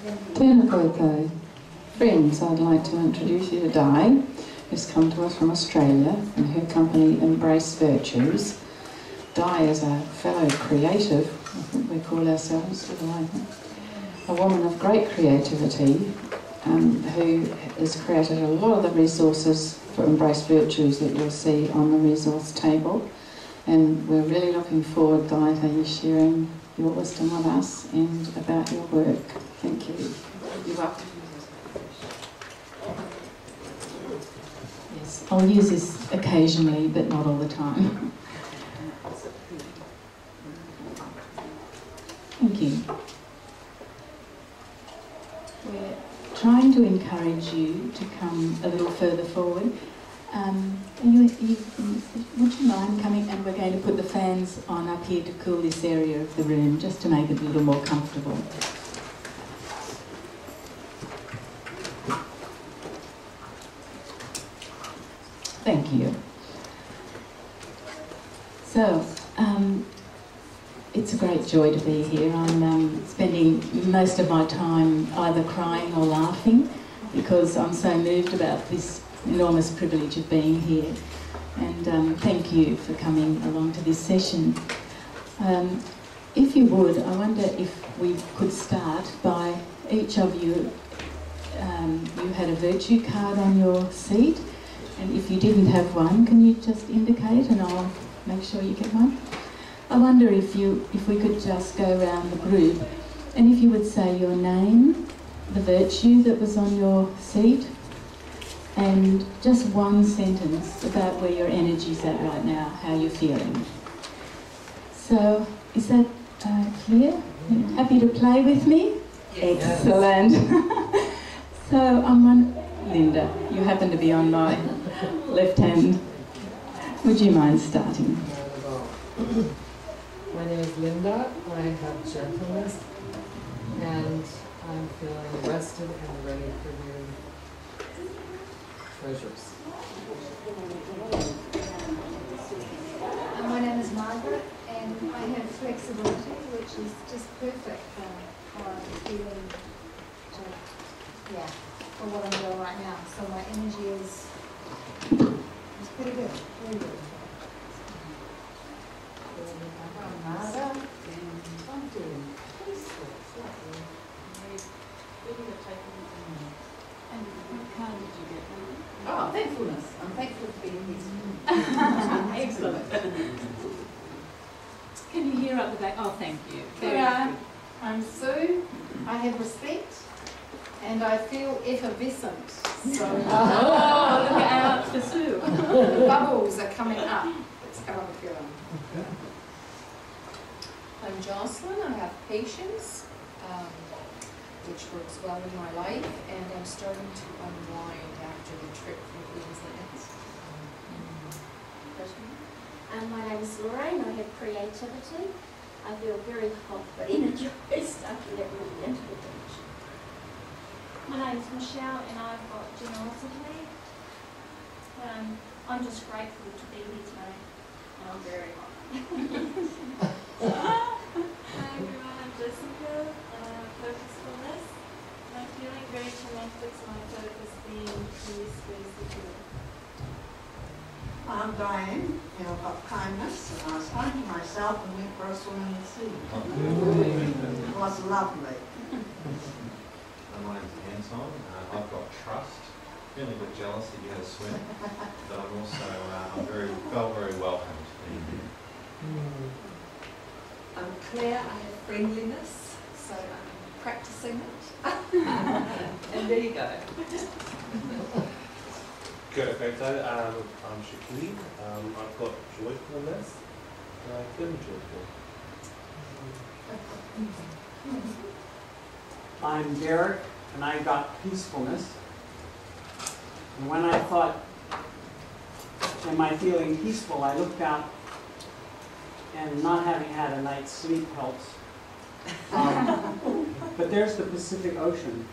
Tēnā koutou. Friends, I'd like to introduce you to Di, who's come to us from Australia, and her company EmbraceVirtues. Di is a fellow creative, I think we call ourselves, a woman of great creativity, who has created a lot of the resources for EmbraceVirtues that you'll see on the resource table. And we're really looking forward, Di, to you sharing your wisdom with us and about your work. Thank you. You're welcome. Yes, I'll use this occasionally, but not all the time. Thank you. We're trying to encourage you to come a little further forward. Would you mind coming, and we're going to put the fans on up here to cool this area of the room, just to make it a little more comfortable. Thank you. So, it's a great joy to be here. I'm spending most of my time either crying or laughing because I'm so moved about this enormous privilege of being here. And thank you for coming along to this session. If you would, I wonder if we could start by each of you, you had a virtue card on your seat, and if you didn't have one, can you just indicate and I'll make sure you get one? I wonder if we could just go around the group, and if you would say your name, the virtue that was on your seat, and just one sentence about where your energy's at right now, how you're feeling. So, is that clear? Happy to play with me? Yes. Excellent. So, I'm on Linda. You happen to be on my left hand. Would you mind starting? My name is Linda. I have gentleness, and I'm feeling rested and ready for new treasures. My name is Margaret, and I have flexibility, which is just perfect for how I'm feeling for what I'm doing right now. So my energy is pretty good, very good. And what card did you get? Oh, thankfulness. I'm thankful for being here. Excellent. Can you hear up the back? Oh, thank you. Kia, I'm Sue. I have respect and I feel effervescent. So oh, look out for Sue. Bubbles are coming up. That's how I'm feeling. I'm Jocelyn. I have patience, which works well in my life, and I'm starting to unwind after the trip from Queensland. My name is Lorraine. I have creativity. I feel very hot but energized after that really into the beach. My name is Michelle, and I've got generosity. I'm just grateful to be here today, and I'm very hot. Hi everyone, I'm Jessica, purposefulness. I'm feeling very connected to my purpose being peace, basically. I'm Diane, and I've got kindness, and I was finding myself and went for a swim in the sea. It was lovely. My name's Anton. I've got trust, feeling a bit jealous that you had a swim, but I'm also felt very welcomed being here. I'm Claire. I have friendliness, so I'm practicing it. And there you go. Kia ora koutou. I'm Shakir. I've got joyfulness, and I feel joyful. I'm Derek, and I got peacefulness. And when I thought, am I feeling peaceful, I looked out, and not having had a night's sleep helps. But there's the Pacific Ocean,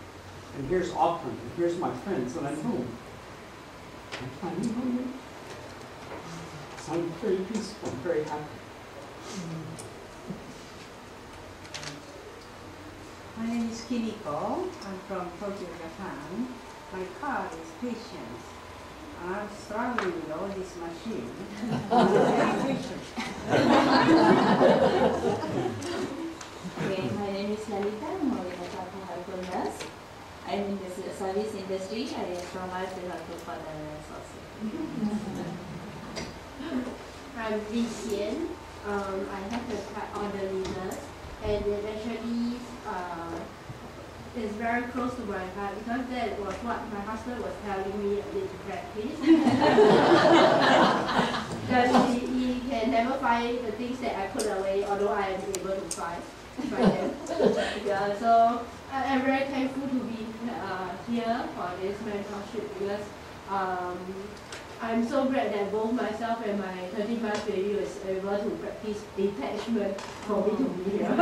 and here's Auckland, and here's my friends, and I'm home. I'm home. So I'm very peaceful, very happy. My name is Kiriko. I'm from Tokyo, Japan. My card is patience. I'm struggling with all this machine. I'm very patient. Okay, my name is Lalita. I'm a medical nurse. I'm in the service industry. I provide the helpful for the nurse also. I'm Li Xian. I have a elderly nurse, and it actually is very close to my heart because that was what my husband was telling me I need to practice. That he can never find the things that I put away, although I am able to find them. Yeah, so I'm very thankful to be here for this mentorship because I'm so glad that both myself and my 13-month baby was able to practice detachment for me to be here.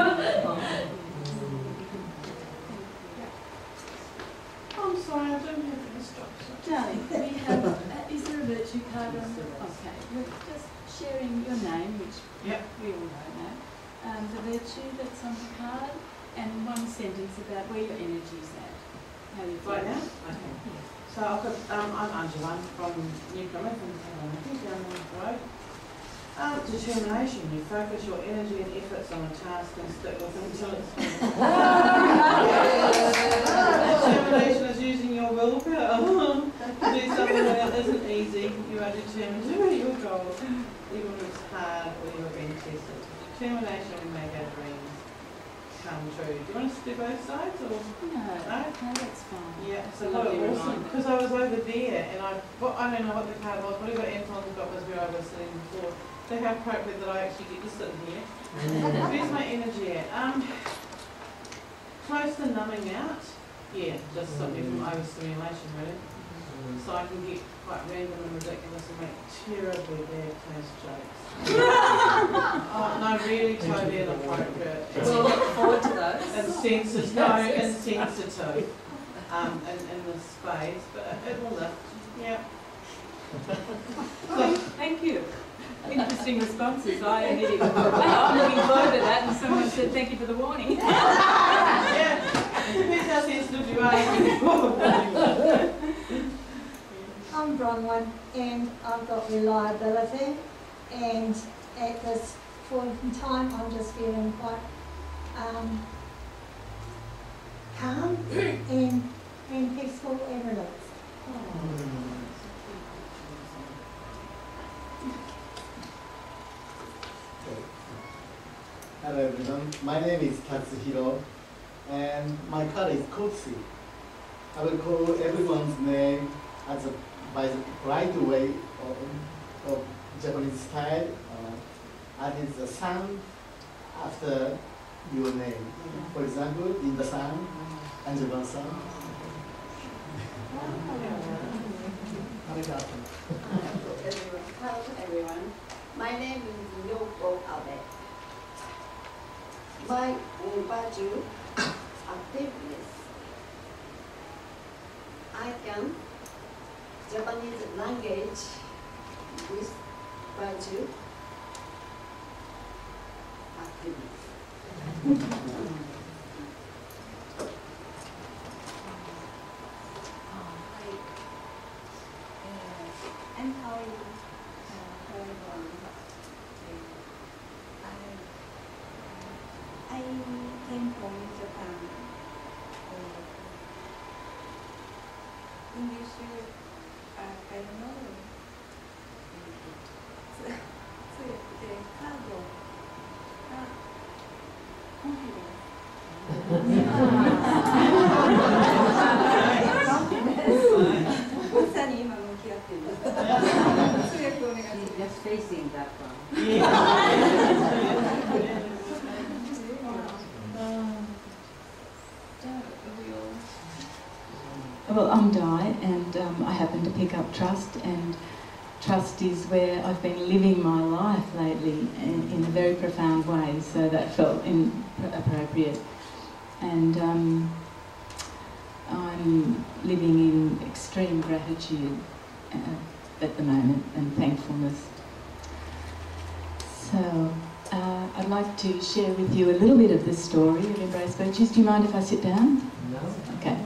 I'm sorry, I don't have instructions. Darling, we have, is there a virtue card on the, okay, we're just sharing your name, which we all know now, the virtue that's on the card, and one sentence about where your energy's at. How you feel. Right now? Okay. So I've got, I'm Angela, I'm from Newcomer, from down the road. Determination, you focus your energy and efforts on a task and stick with it until it's finished. Determination is using your willpower to do something that isn't easy. You are determined to meet your goals, even if it's hard or you're being tested. Determination will make our dreams come true. Do you want us to do both sides? Or? No, that's fine. Yeah, so awesome. Because I was over there and I don't know what the card was, whatever Anton's got was where I was sitting before. So how appropriate that I actually get to sit here. Where's my energy at? Close to numbing out. Yeah, just something from overstimulation really. So I can get quite random and ridiculous and make terribly bad taste jokes. Oh, no, really totally inappropriate. We'll look forward to those. Insensitive, in this space, but it will lift. Yeah. So, thank you. Interesting responses. I'm looking forward to that, and someone said thank you for the warning. Yeah, depends how sensitive you are. I'm Bronwyn, and I've got reliability, and at this point in time I'm just feeling quite calm and peaceful and relaxed. Hello everyone, my name is Katsuhiro and my card is Kotsu. I will call everyone's name by the right way of Japanese style. Add the sound after your name. For example, in the sound, Angela-san. Hello everyone, my name is Yoko Abe. My virtue, activeness. I can Japanese language with virtue, activeness. And how are you? I came from Japan. English, I don't know. Cargo. Just facing that one. Well, I'm Di, and I happen to pick up trust, and trust is where I've been living my life lately in a very profound way, so that felt appropriate. And I'm living in extreme gratitude at the moment and thankfulness. So I'd I'd like to share with you a little bit of the story of EmbraceVirtues. Do you mind if I sit down? No. Okay.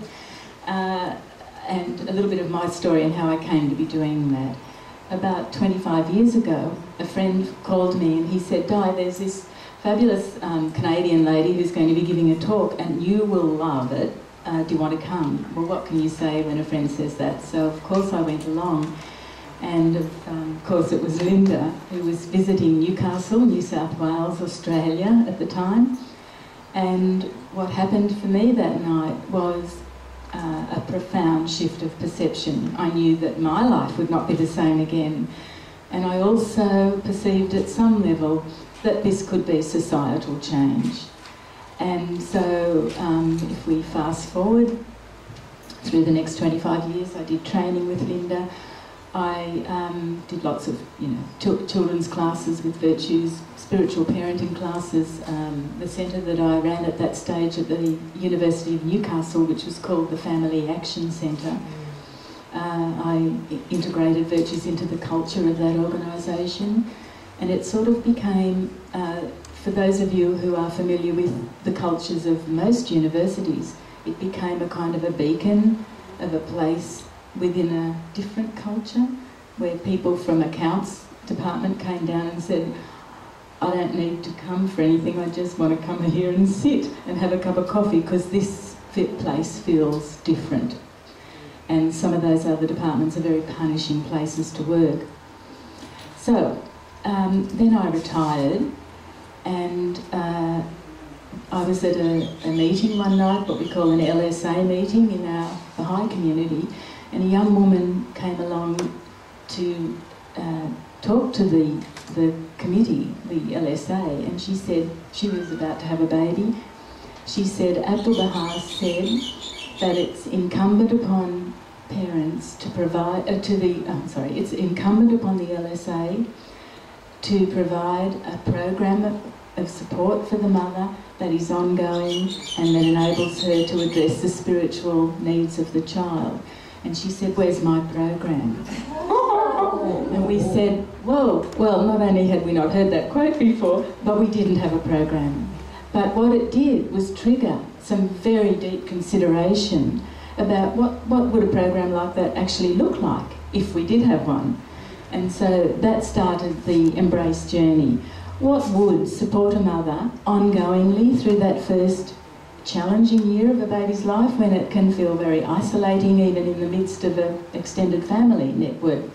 And a little bit of my story and how I came to be doing that. About 25 years ago, a friend called me and he said, Di, there's this fabulous Canadian lady who's going to be giving a talk and you will love it. Do you want to come? Well, what can you say when a friend says that? So, of course, I went along. And, of course, it was Linda, who was visiting Newcastle, New South Wales, Australia at the time. And what happened for me that night was a profound shift of perception. I knew that my life would not be the same again. And I also perceived at some level that this could be societal change. And so if we fast forward through the next 25 years, I did training with Linda. I did lots of, children's classes with virtues, spiritual parenting classes. The centre that I ran at that stage at the University of Newcastle, which was called the Family Action Centre. I integrated virtues into the culture of that organisation, and it sort of became, for those of you who are familiar with the cultures of most universities, it became a kind of a beacon of a place within a different culture, where people from accounts department came down and said, I don't need to come for anything, I just want to come here and sit and have a cup of coffee because this place feels different. And some of those other departments are very punishing places to work. So then I retired, and I was at a meeting one night, what we call an LSA meeting in our Baha'i community, and a young woman came along to talk to the committee, the LSA, and she said she was about to have a baby. She said Abdu'l-Baha said that it's incumbent upon parents to provide, it's incumbent upon the LSA to provide a program of support for the mother that is ongoing and that enables her to address the spiritual needs of the child. And she said, where's my program? And we said, well, not only had we not heard that quote before, but we didn't have a program. But what it did was trigger some very deep consideration about what would a program like that actually look like if we did have one. And so that started the Embrace journey. What would support a mother ongoingly through that first challenging year of a baby's life when it can feel very isolating even in the midst of an extended family network?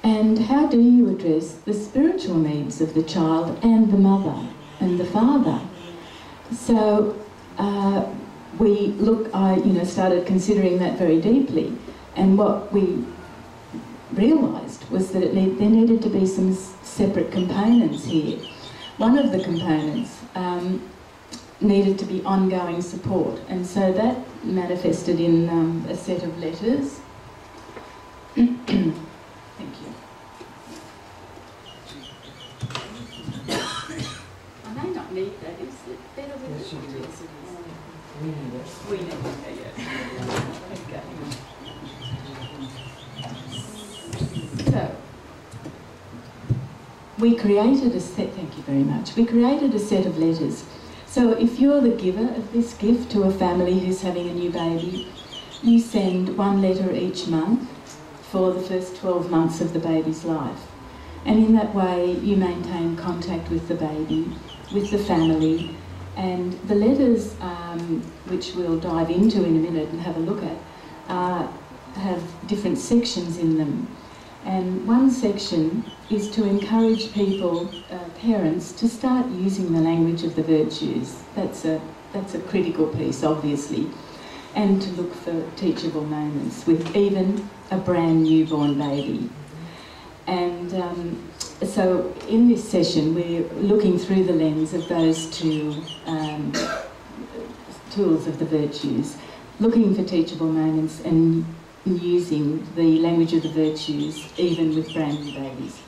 And how do you address the spiritual needs of the child and the mother and the father? So I started considering that very deeply, and what we realised was that there needed to be some separate components here. One of the components needed to be ongoing support, and so that manifested in a set of letters. Thank you. I may not need that. Is it better with Yes, you do. Yes, it is. We need it. We need it. Okay. So, we created a set, thank you very much, we created a set of letters. So if you're the giver of this gift to a family who's having a new baby, you send one letter each month for the first 12 months of the baby's life. And in that way you maintain contact with the baby, with the family, and the letters, which we'll dive into in a minute and have a look at, have different sections in them. And one section is to encourage people, parents, to start using the language of the virtues. That's a critical piece, obviously. And to look for teachable moments with even a brand newborn baby. And so in this session we're looking through the lens of those two tools of the virtues, looking for teachable moments and using the language of the virtues even with brand new babies.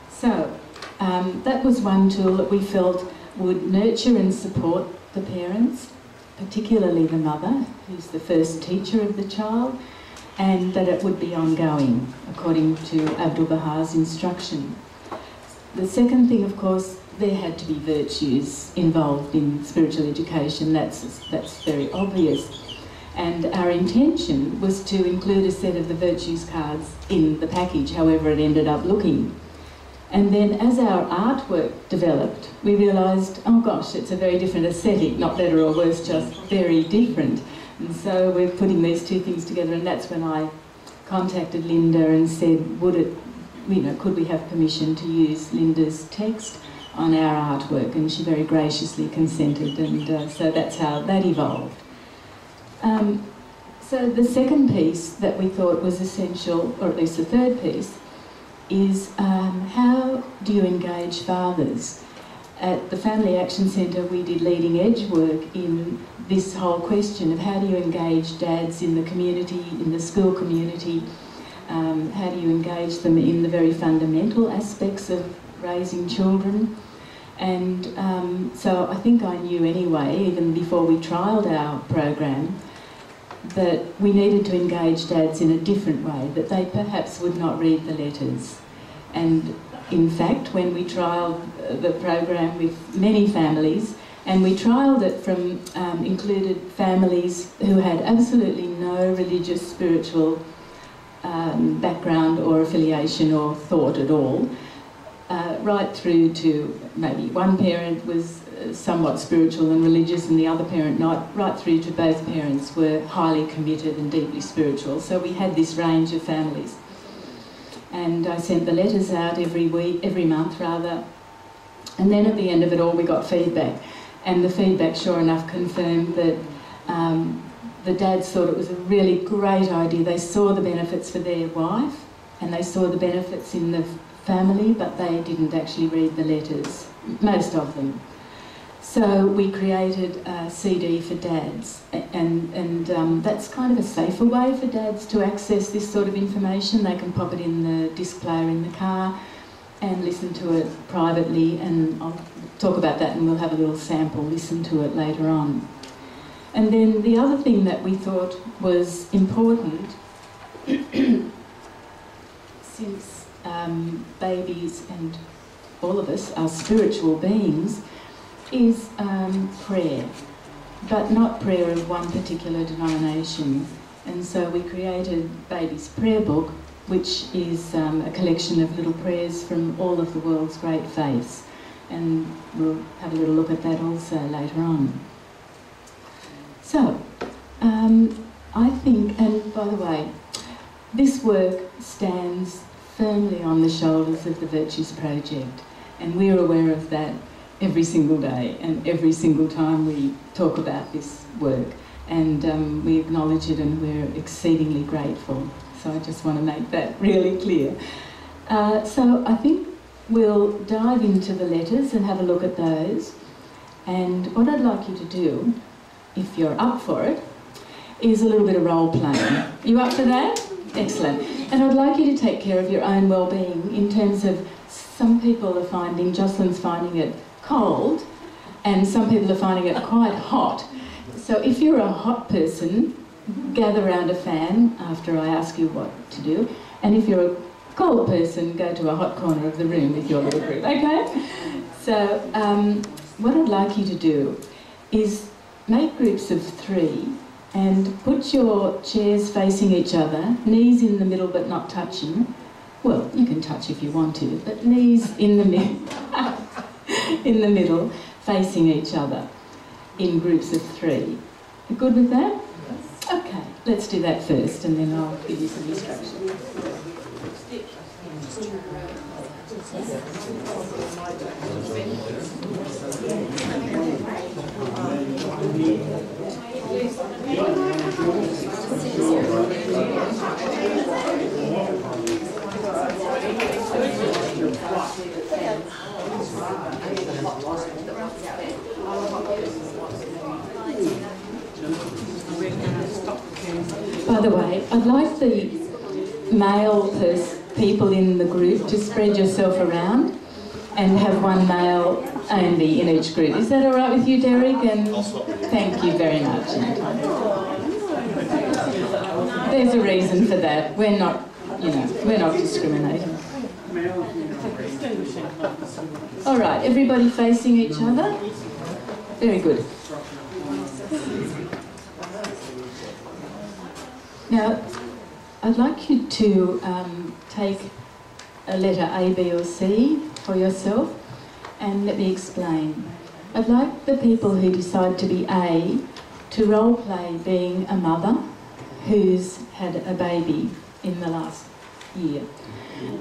So that was one tool that we felt would nurture and support the parents, particularly the mother, who's the first teacher of the child, and that it would be ongoing according to Abdu'l-Baha's instruction. The second thing, of course, there had to be virtues involved in spiritual education. That's very obvious. And our intention was to include a set of the virtues cards in the package, however it ended up looking. And then as our artwork developed, we realised, oh gosh, it's a very different aesthetic, not better or worse, just very different. And so we're putting these two things together, and that's when I contacted Linda and said, could we have permission to use Linda's text on our artwork? And she very graciously consented, and so that's how that evolved. So the second piece that we thought was essential, or at least the third piece, is how do you engage fathers? At the Family Action Centre we did leading edge work in this whole question of how do you engage dads in the community, in the school community, how do you engage them in the very fundamental aspects of raising children. And so I think I knew anyway, even before we trialled our program, that we needed to engage dads in a different way, that they perhaps would not read the letters. And in fact, when we trialled the program with many families, and we trialled it from included families who had absolutely no religious, spiritual background or affiliation or thought at all, right through to maybe one parent was somewhat spiritual and religious and the other parent not, right through to both parents were highly committed and deeply spiritual. So we had this range of families. And I sent the letters out every month rather, and then at the end of it all we got feedback. And the feedback sure enough confirmed that the dads thought it was a really great idea. They saw the benefits for their wife and they saw the benefits in the family, but they didn't actually read the letters, most of them. So we created a CD for dads, and that's kind of a safer way for dads to access this sort of information. They can pop it in the disc player in the car and listen to it privately, and I'll talk about that and we'll have a little sample listen to it later on. And then the other thing that we thought was important, since babies and all of us are spiritual beings, is prayer, but not prayer of one particular denomination. And so we created Baby's Prayer Book, which is a collection of little prayers from all of the world's great faiths. And we'll have a little look at that also later on. So, I think, and by the way, this work stands firmly on the shoulders of the Virtues Project, and we're aware of that every single day and every single time we talk about this work, and we acknowledge it and we're exceedingly grateful. So I just want to make that really clear. So I think we'll dive into the letters and have a look at those, and what I'd like you to do, if you're up for it, is a little bit of role playing. You up for that? Excellent. And I'd like you to take care of your own well-being in terms of, some people are finding, Jocelyn's finding it cold, and some people are finding it quite hot. So if you're a hot person, gather around a fan after I ask you what to do, and if you're a cold person, go to a hot corner of the room with your little group, okay? So what I'd like you to do is make groups of 3 and put your chairs facing each other, knees in the middle but not touching. Well, you can touch if you want to, but knees in the in the middle, facing each other in groups of 3. You good with that? Yes. Okay, let's do that first and then I'll give you some instructions. By the way, I'd like the male people in the group to spread yourself around and have one male only in each group. Is that all right with you, Derek? And thank you very much. There's a reason for that. We're not, we're not discriminating. All right, everybody facing each other. Very good. Now, I'd like you to take a letter A, B or C for yourself, and let me explain. I'd like the people who decide to be A to role play being a mother who's had a baby in the last year.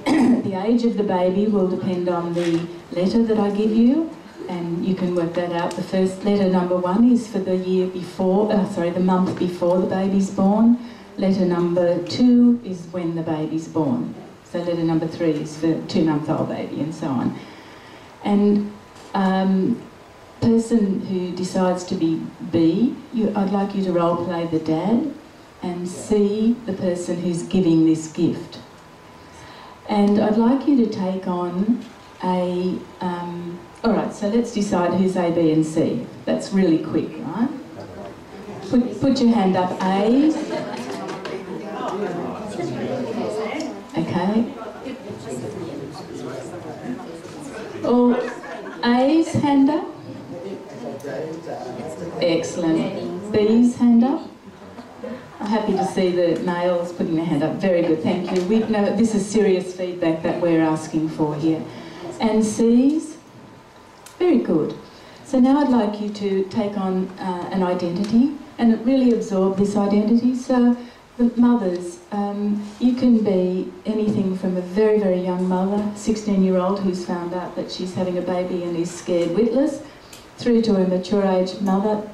The age of the baby will depend on the letter that I give you, and you can work that out. The first letter, number 1, is for the year before, the month before the baby's born. Letter number 2 is when the baby's born. So letter number 3 is for 2-month-old baby, and so on. And person who decides to be B, I'd like you to role play the dad, and C, the person who's giving this gift. And I'd like you to take on a... all right, so let's decide who's A, B and C. That's really quick, right? Put your hand up, A. Okay. All A's hand up? Excellent. B's hand up? I'm happy to see the males putting their hand up. Very good, thank you. We know this is serious feedback that we're asking for here. And C's? Very good. So now I'd like you to take on an identity and really absorb this identity. So the mothers, you can be anything from a very, very young mother, 16-year-old who's found out that she's having a baby and is scared witless, through to a mature age mother.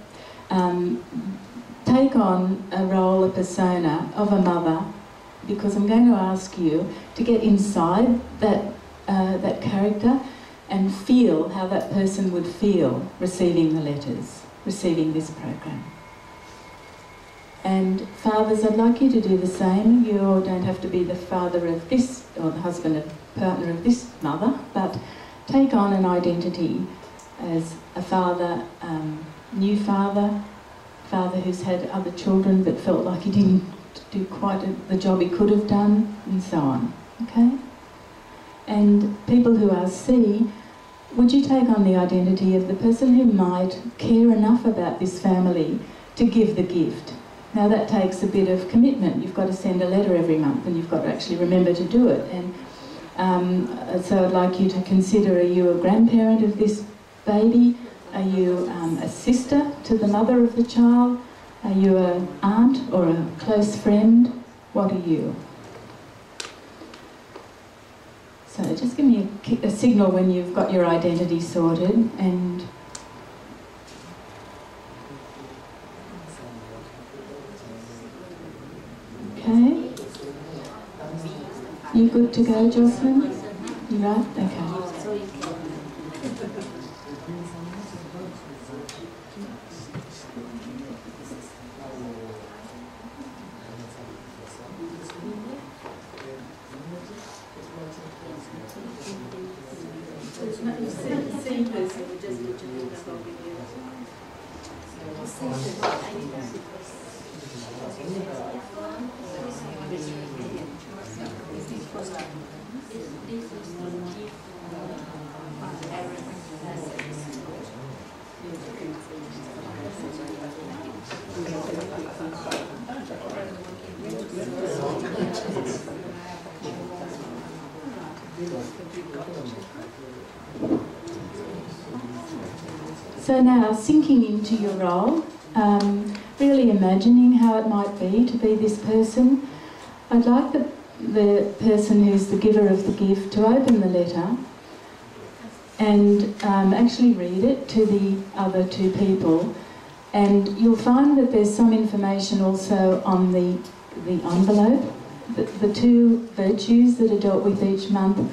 Take on a role, a persona of a mother, because I'm going to ask you to get inside that, that character and feel how that person would feel receiving the letters, receiving this program. And fathers, I'd like you to do the same. You all don't have to be the father of this, or the husband or partner of this mother, but take on an identity as a father, new father, father who's had other children but felt like he didn't do quite the job he could have done, and so on, okay? And people who are C, would you take on the identity of the person who might care enough about this family to give the gift? Now that takes a bit of commitment. You've got to send a letter every month and you've got to actually remember to do it. And so I'd like you to consider, are you a grandparent of this baby? Are you a sister to the mother of the child? Are you an aunt or a close friend? What are you? So just give me a signal when you've got your identity sorted. And okay. You good to go, Jocelyn? You right? Okay. So now, sinking into your role, really imagining how it might be to be this person, I'd like the person who's the giver of the gift to open the letter and actually read it to the other two people. And you'll find that there's some information also on the envelope. The 2 virtues that are dealt with each month,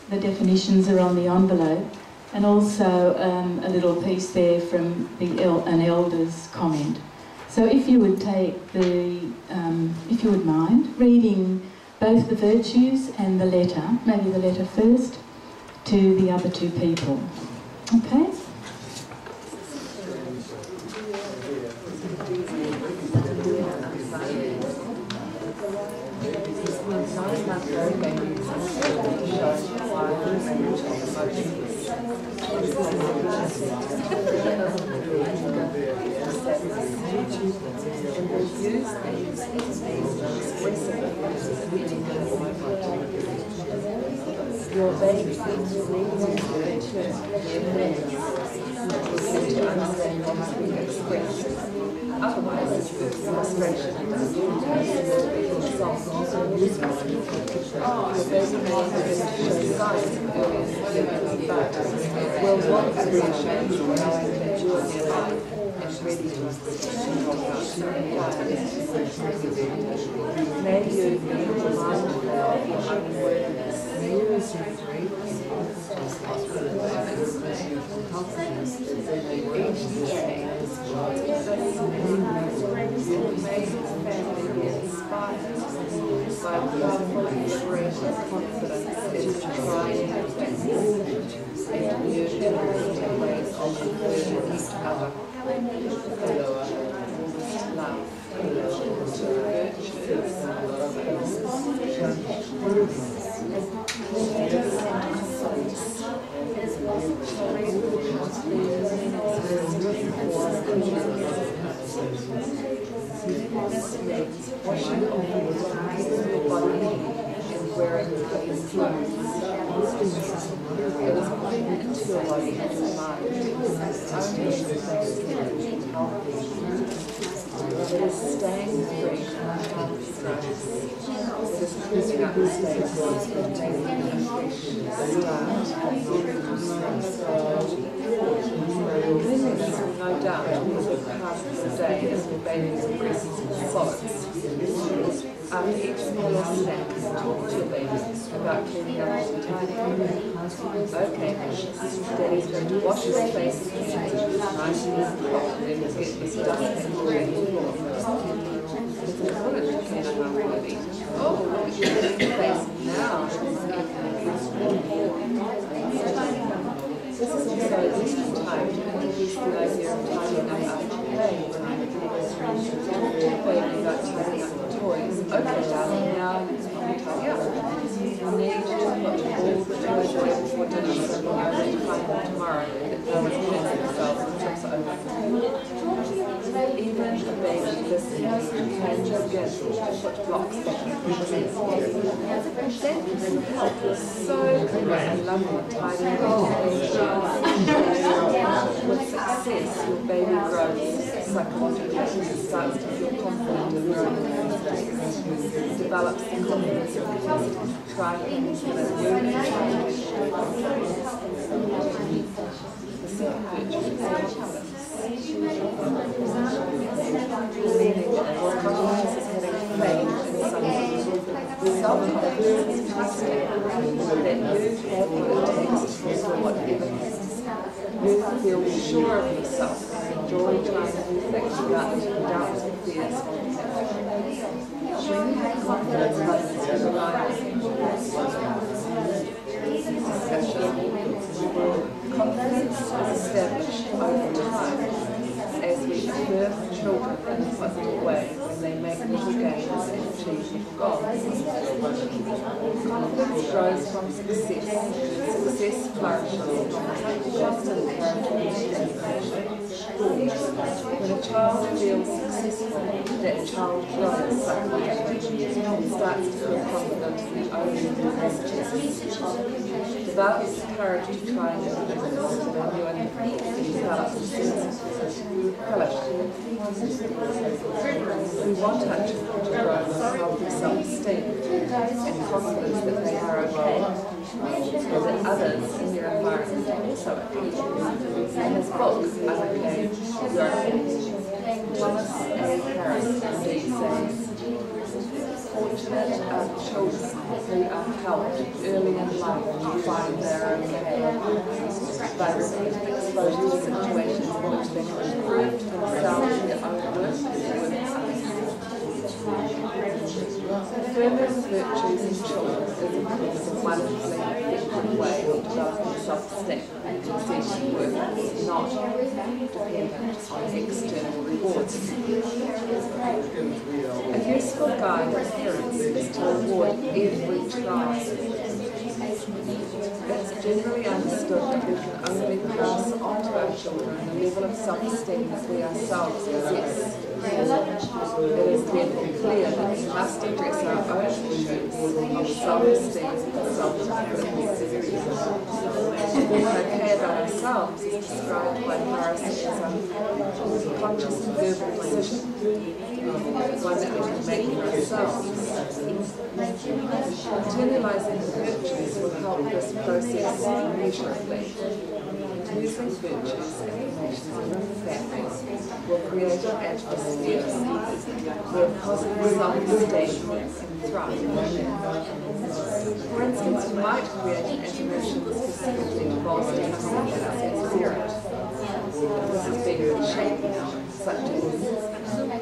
the definitions are on the envelope. And also a little piece there from an elder's comment. So if you would take if you would mind, reading both the virtues and the letter, maybe the letter first, to the other 2 people. Okay? use these as means of expressing your baby needs to read their needs, which will lead to understand what is being expressed. Otherwise, frustration and irritation will result. Your baby may begin to show signs of early infertility, but will want to reassure you knowing that you are nearby and ready to assist you May you be reminded of your own worthiness. Each day may your family be inspired by the powerful expression of confidence in trying and the urgent ways of affirming each other. Love. Washing off your body and wearing clean clothes. It is important to your body and your mind. Only healthy. It is staying free from harmful stress. It is cleaning up mistakes and making a fresh start. Cleanliness will no doubt be a big part of the day as your baby progresses in solids. After each meal or snack, talk to your baby about cleaning up and tidying. Okay, Daddy's going to wash his face and hands nice and hot, and then we'll get this done and ready. It's important to clean up unworthy. Oh, look at your face now. This is also a decent time to introduce the idea of tidying up after play. Baby about tidying up the toys. Okay, darling, now let's tidy up. You need to put all the toys away before dinner so we know where to find them tomorrow and that no one's cleaning themselves and trips over. Even a baby listening can begin to put blocks back in the place. That can help. So great and lovely and tidy up. With success, your baby grows psychologically and starts to feel confident in their own capacity, develops the confidence and capacity to try things in a new and challenging The second virtue is confidence. Meaning that confidence is having faith in something. Self-confidence is trusting that you have what it takes to handle whatever happens. You feel sure of yourself and enjoy trying new things without doubts and fears or when you have confidence about your life, confidence is established over time as we affirm children in a positive way when they make little gains and achieve little goals. Confidence grows from success. Success flourishes from constant encouragement and motivation. When a child feels successful, that child grows psychologically and starts to feel confident in their own capacities. Develops the courage to try new things and develops a sense of fellowship. We want our children to grow with healthy self-esteem and confidence that they are okay, and that others in their environment are also okay. In his book, I'm Okay, You're Okay, Thomas A. Harris indeed says, fortunate are the children who are helped early in life to find they're okay by repeated exposure to situations in which they can improve themselves in their own work and with others. Affirming virtues in children is a wonderfully effective way of developing self-esteem and consent work, not dependent on external rewards. A useful guide for parents is to reward every try. It's generally understood that we can only pass on to our children the level of self-esteem that we ourselves possess. It is been clear that we must address our own issues of self-esteem and self-confidence. Being okay about ourselves is described by Morris as a conscious and verbal decision, one that we can make in ourselves. Internalizing the virtues will help this process immeasurably. Using virtues affirmations in your family will create an atmosphere where positive self-esteem can thrive. For instance, you might create an affirmation specifically to bolster your self-spirit. This has been reshaped, such as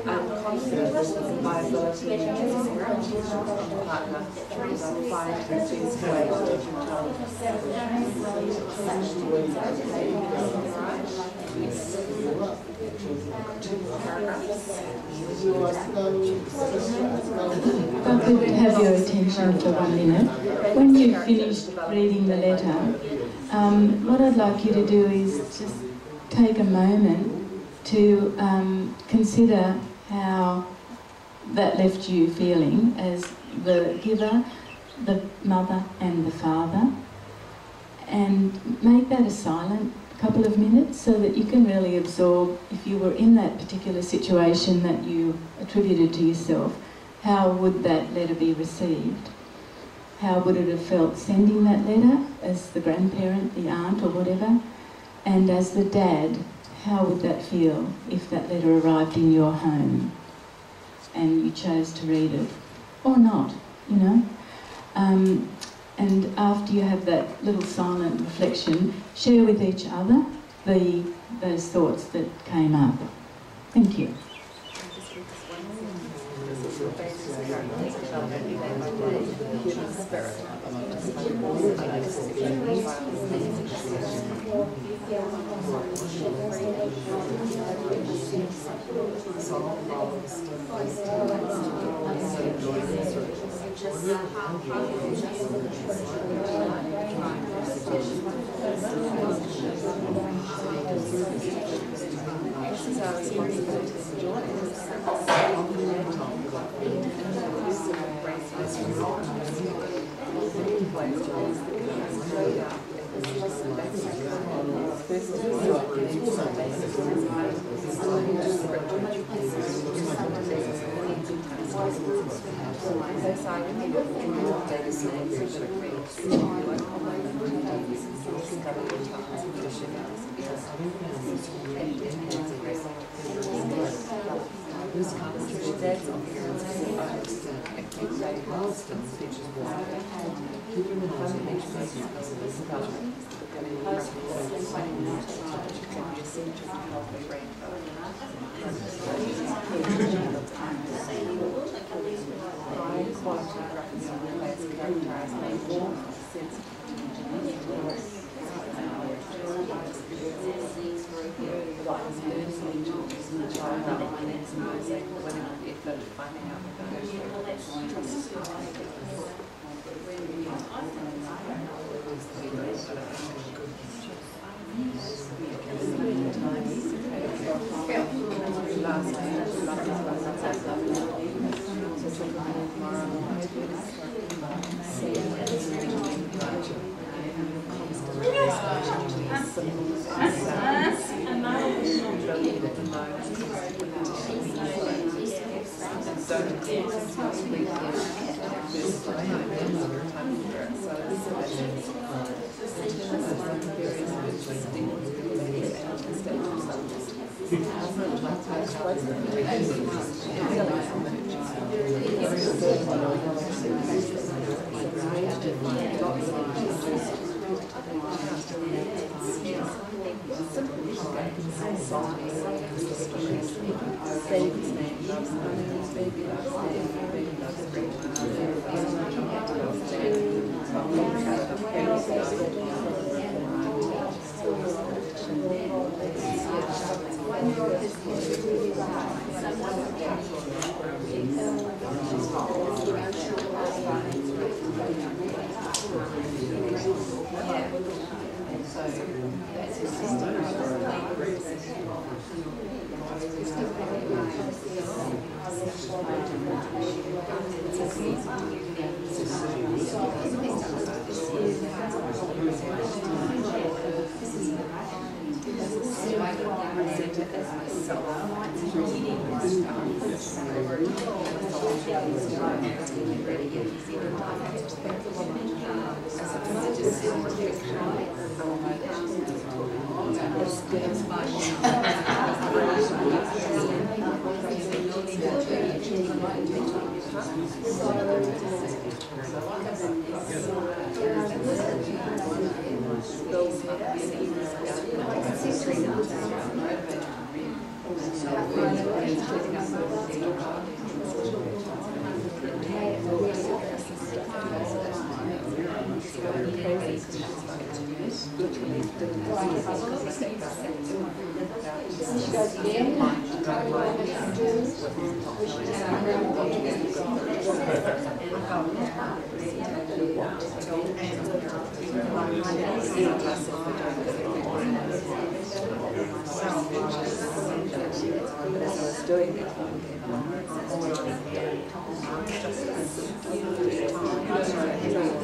I'm confident in my ability as a parent and partner, and I'll find the best way to If I could have your attention for 1 minute. When you've finished reading the letter, what I'd like you to do is just take a moment to consider how that left you feeling as the giver, the mother and the father, and make that a silent couple of minutes so that you can really absorb, if you were in that particular situation that you attributed to yourself, how would that letter be received? How would it have felt sending that letter as the grandparent, the aunt or whatever? And as the dad, how would that feel if that letter arrived in your home and you chose to read it? Or not, you know? And after you have that little silent reflection, share with each other those thoughts that came up. Thank you. This is our responsibility to join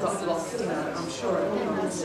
Got lost in it, I'm sure it was.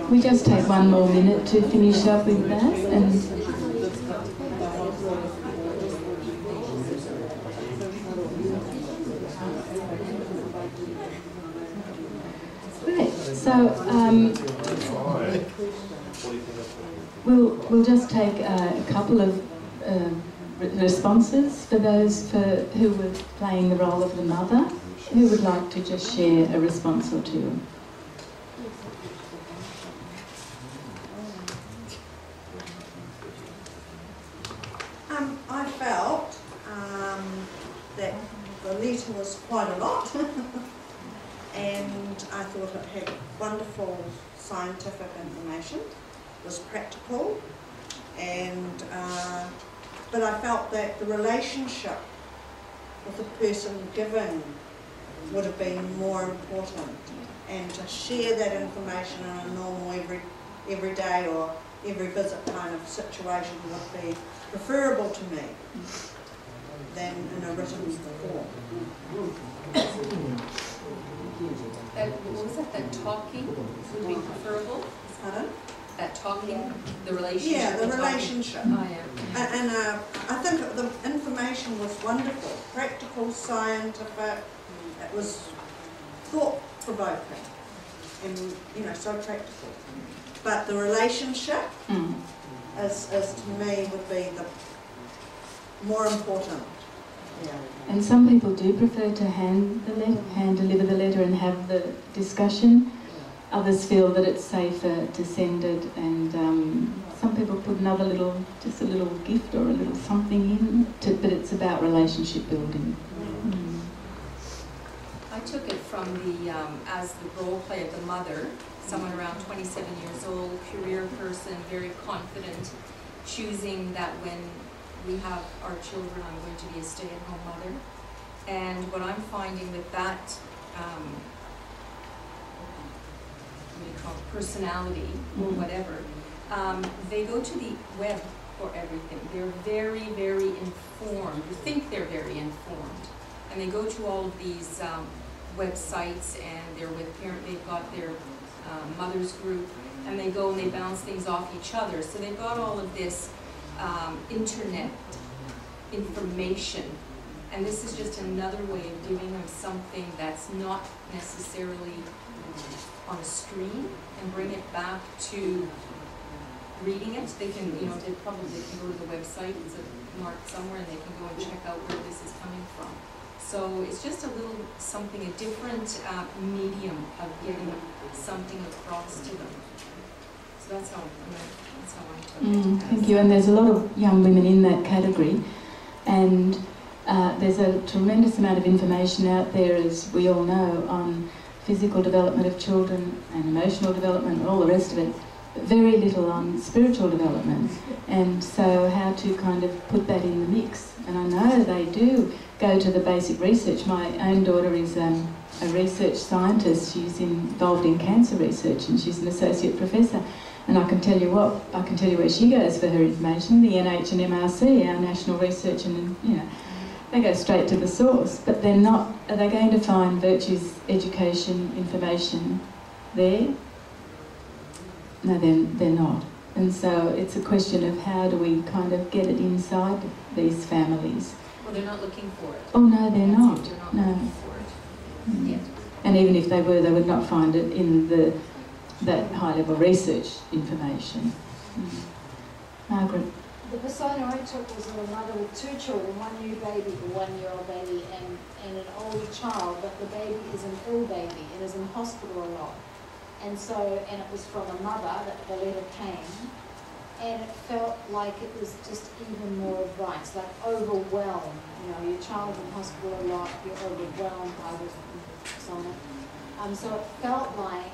We just take one more minute to finish up with that, and great. So we'll just take a couple of responses for those who were playing the role of the mother. Who would like to just share a response or two? I felt that the letter was quite a lot, and I thought it had wonderful scientific information, was practical, and but I felt that the relationship with the person giving would have been more important, and to share that information in a normal every day or every visit kind of situation would be preferable to me than in a written form. What was that? That talking would be preferable? Pardon? That talking, the relationship? Yeah, the relationship. Oh, yeah. And I think the information was wonderful, practical, scientific. It was thought-provoking and, you know, so practical. But the relationship is to me, would be the more important. Yeah. And some people do prefer to hand deliver the letter and have the discussion. Others feel that it's safer to send it, and some people put just a little gift or a little something in, but it's about relationship building. I took it from the, as the role play of the mother, someone around 27 years old, career person, very confident, choosing that when we have our children, I'm going to be a stay-at-home mother. And what I'm finding with that, what do you call it, personality or whatever, they go to the web for everything. They're very, very informed. You think they're very informed. And they go to all of these websites, and they're with they've got their mother's group, and they go and they bounce things off each other. So they've got all of this internet information, and this is just another way of giving them something that's not necessarily on a screen, and bring it back to reading it. They can, you know, they can go to the website, it's marked somewhere, and they can go and check out where this is coming from. So it's just a little something, a different medium of getting something across to them. So that's how I took it. Thank you. And there's a lot of young women in that category, and there's a tremendous amount of information out there, as we all know, on physical development of children and emotional development and all the rest of it. Very little on spiritual development, and so how to kind of put that in the mix. And I know they do go to the basic research. My own daughter is a research scientist. She's involved in cancer research, and she's an associate professor. And I can tell you where she goes for her information, the NH and MRC, our national research, and you know, they go straight to the source. But they're not, are they going to find virtues, education, information there? No, they're not. And so it's a question of how do we kind of get it inside these families. Well, they're not looking for it. Oh no, they're not. They're not no. looking for it yet. And even if they were, they would not find it in that high-level research information. Margaret? The persona I took was of a mother with two children, one new baby, the one-year-old baby, and an older child, but the baby is an ill baby and is in hospital a lot. And it was from a mother that the letter came, and it felt like it was just even more advice, like overwhelmed. You know, your child's in hospital a lot, you're overwhelmed by this someone. So it felt like,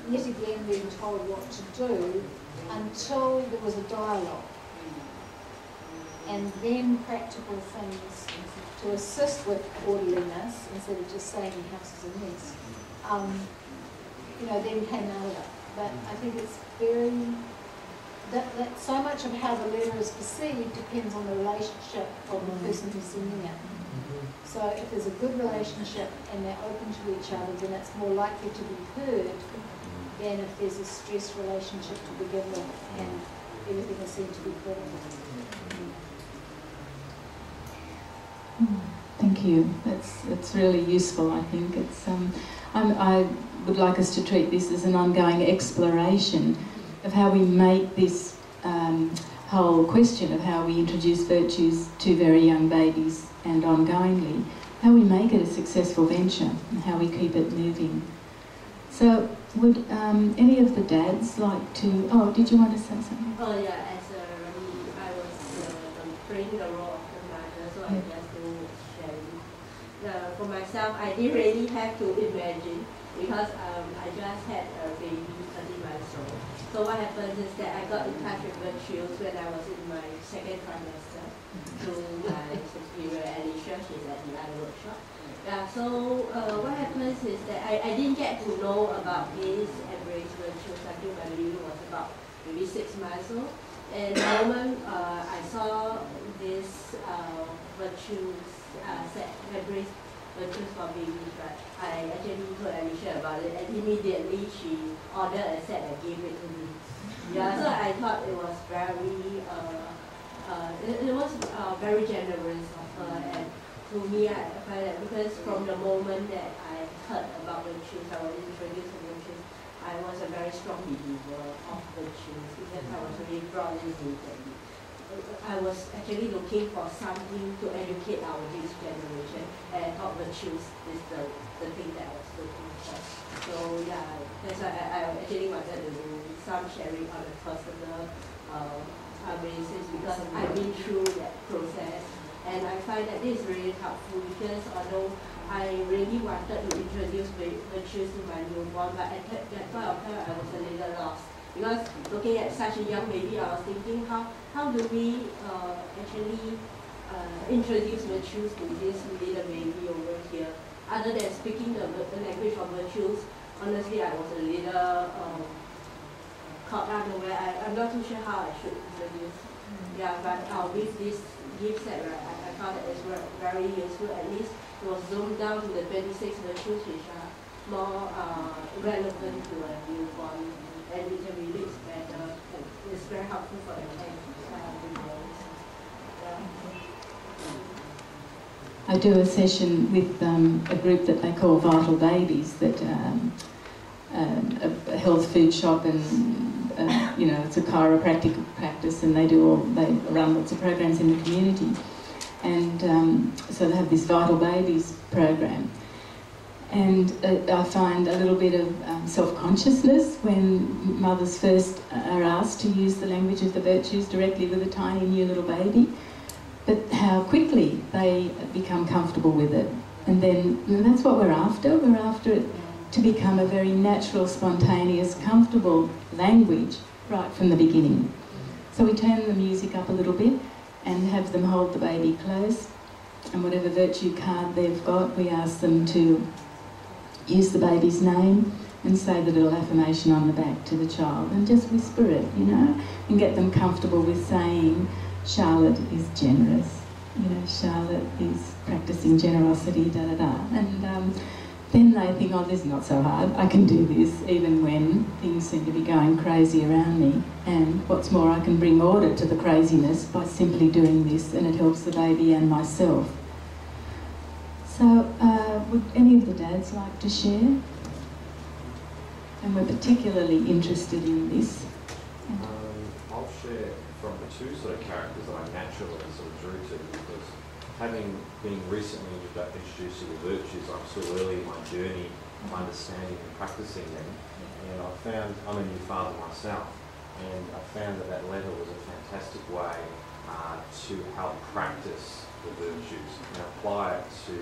yet again, being told what to do until there was a dialogue. And then practical things to assist with orderliness, instead of just saying the house is a mess. You know, then came out of it. But I think it's very, that so much of how the letter is perceived depends on the relationship of the person who's sending it. So if there's a good relationship and they're open to each other, then it's more likely to be heard than if there's a stressed relationship to begin with and everything is seen to be critical. Thank you. That's really useful. I think it's. I would like us to treat this as an ongoing exploration of how we make this whole question of how we introduce virtues to very young babies and ongoingly, how we make it a successful venture and how we keep it moving. So would any of the dads like to, oh, did you want to say something? Oh yeah, as I was playing the role of the mother, so I just do sharing. For myself, I didn't really have to imagine because I just had a baby 30 months old. So what happens is that I got in touch with Virtues when I was in my second trimester through my superior Alicia, she's at the other workshop. Yeah, so what happens is that I didn't get to know about this EmbraceVirtues until my baby was about maybe 6 months old. And the moment I saw this Virtues set, EmbraceVirtues for babies, right, I actually told Alicia about it, and immediately she ordered a set and gave it to me. Yeah, so I thought it was very, it was very generous of her, and to me, I find that because from the moment that I heard about Virtues, I was introduced to Virtues, I was a very strong believer of Virtues because I was really brought into it. I was actually looking for something to educate our this generation, and thought Virtues is the thing that I was looking for. So yeah, that's why I actually wanted to do some sharing on a personal basis because I've been through that process. And I find that this is really helpful because although I really wanted to introduce Virtues to my newborn, but at that point of time I was a little lost. Because looking at such a young baby, I was thinking how do we actually introduce Virtues to this little baby over here? Other than speaking the language of Virtues, honestly I was a little caught unaware. I'm not too sure how I should introduce. Yeah, but with this gift set, right, I found that it's very useful. At least it was zoomed down to the 26 Virtues which are more relevant to a newborn, and we can relate better. It's very helpful for the newborns. I do a session with a group that they call Vital Babies, that a health food shop, and you know, it's a chiropractic practice, and they run lots of programs in the community, and so they have this Vital Babies program, and I find a little bit of self-consciousness when mothers first are asked to use the language of the virtues directly with a tiny new little baby, but how quickly they become comfortable with it. And then that's what we're after. We're after it to become a very natural, spontaneous, comfortable language right from the beginning. So we turn the music up a little bit and have them hold the baby close, and whatever virtue card they've got, we ask them to use the baby's name and say the little affirmation on the back to the child, and just whisper it, you know, and get them comfortable with saying, Charlotte is generous, you know, Charlotte is practicing generosity, da-da-da. And then they think, oh, this is not so hard, I can do this, even when things seem to be going crazy around me. And what's more, I can bring order to the craziness by simply doing this, and it helps the baby and myself. So, would any of the dads like to share? And we're particularly interested in this. I'll share from the two sort of characters that I naturally sort of drew to, because having been recently introduced to the virtues, I'm still early in my journey of understanding and practicing them. And I found, I'm a new father myself, and I found that that letter was a fantastic way to help practice the virtues and apply it to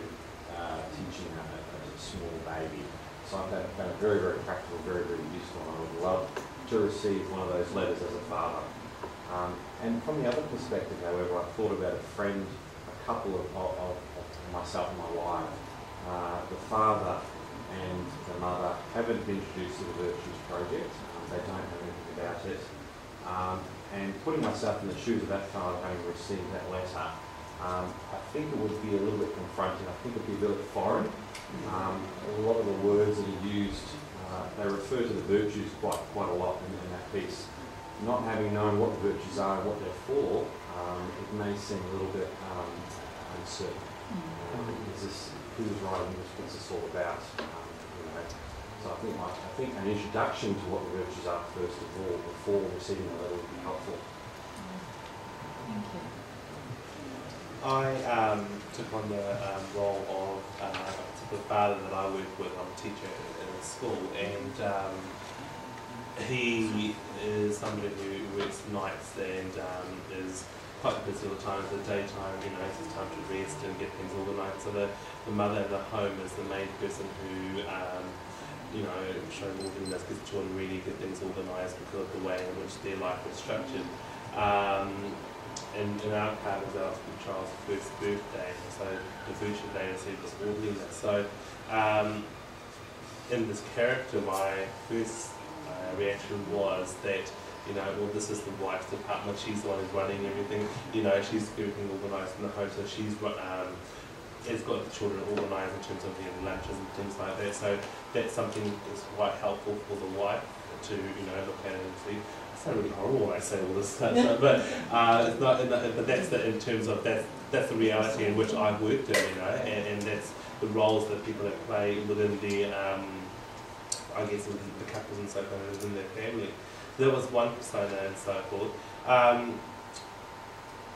teaching a small baby. So I found it very, very practical, very, very useful, and I would love to receive one of those letters as a father. And from the other perspective, however, I thought about a friend, a couple of myself and my wife. The father and the mother haven't been introduced to the Virtues Project. They don't know anything about it. And putting myself in the shoes of that father having received that letter, I think it would be a little bit confronting. I think it would be a bit foreign. A lot of the words that are used, they refer to the virtues quite a lot in that piece. Not having known what the virtues are and what they're for, it may seem a little bit uncertain. Who's writing this? What's this all about? You know, so I think an introduction to what the virtues are first of all, before receiving the letter, would be helpful. I took on the role of the father that I work with. I'm a teacher in a school, and he is somebody who works nights and is quite busy all the time. The daytime, you know, it's his time to rest and get things organised. So the mother in the home is the main person who, you know, shows orderliness, gets children really get things organised because of the way in which their life is structured. And in our part is our child's first birthday, so the virtual day received this orderliness. So in this character, my first reaction was that, you know, well, this is the wife's department, she's the one who's running everything, you know, she's everything organised in the home, so she's has got the children organised in terms of their lunches and things like that. So that's something that's quite helpful for the wife to, you know, look at it and see. It's not really horrible when I say all this stuff, so, but it's not. But that's in terms of that's the reality in which I've worked in, you know, and that's the roles that people that play within the, I guess, within the couples and so forth, within their family. There was one persona and so forth.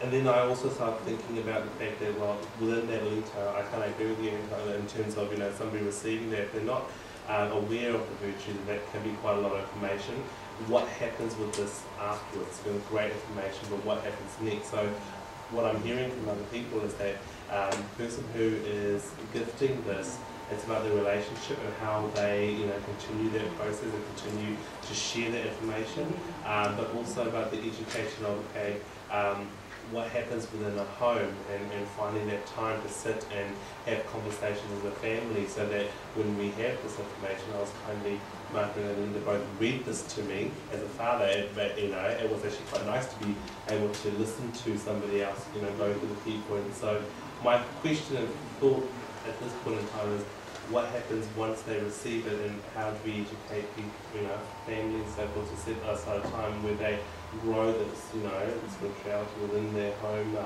And then I also started thinking about the fact that, well, within that letter, I kind of agree with you in terms of, you know, somebody receiving that, if they're not aware of the virtue, that can be quite a lot of information. What happens with this afterwards? It's been great information, but what happens next? So what I'm hearing from other people is that the person who is gifting this, it's about the relationship and how they, you know, continue that process and continue to share that information, but also about the education of, okay, what happens within a home and finding that time to sit and have conversations as a family, so that when we have this information, I was kindly Martin and Linda both read this to me as a father, but, you know, it was actually quite nice to be able to listen to somebody else, you know, go through the key points. So my question and thought at this point in time is, what happens once they receive it, and how do we educate people, you know, families and so forth, to set aside a time where they grow this, you know, spirituality within their home,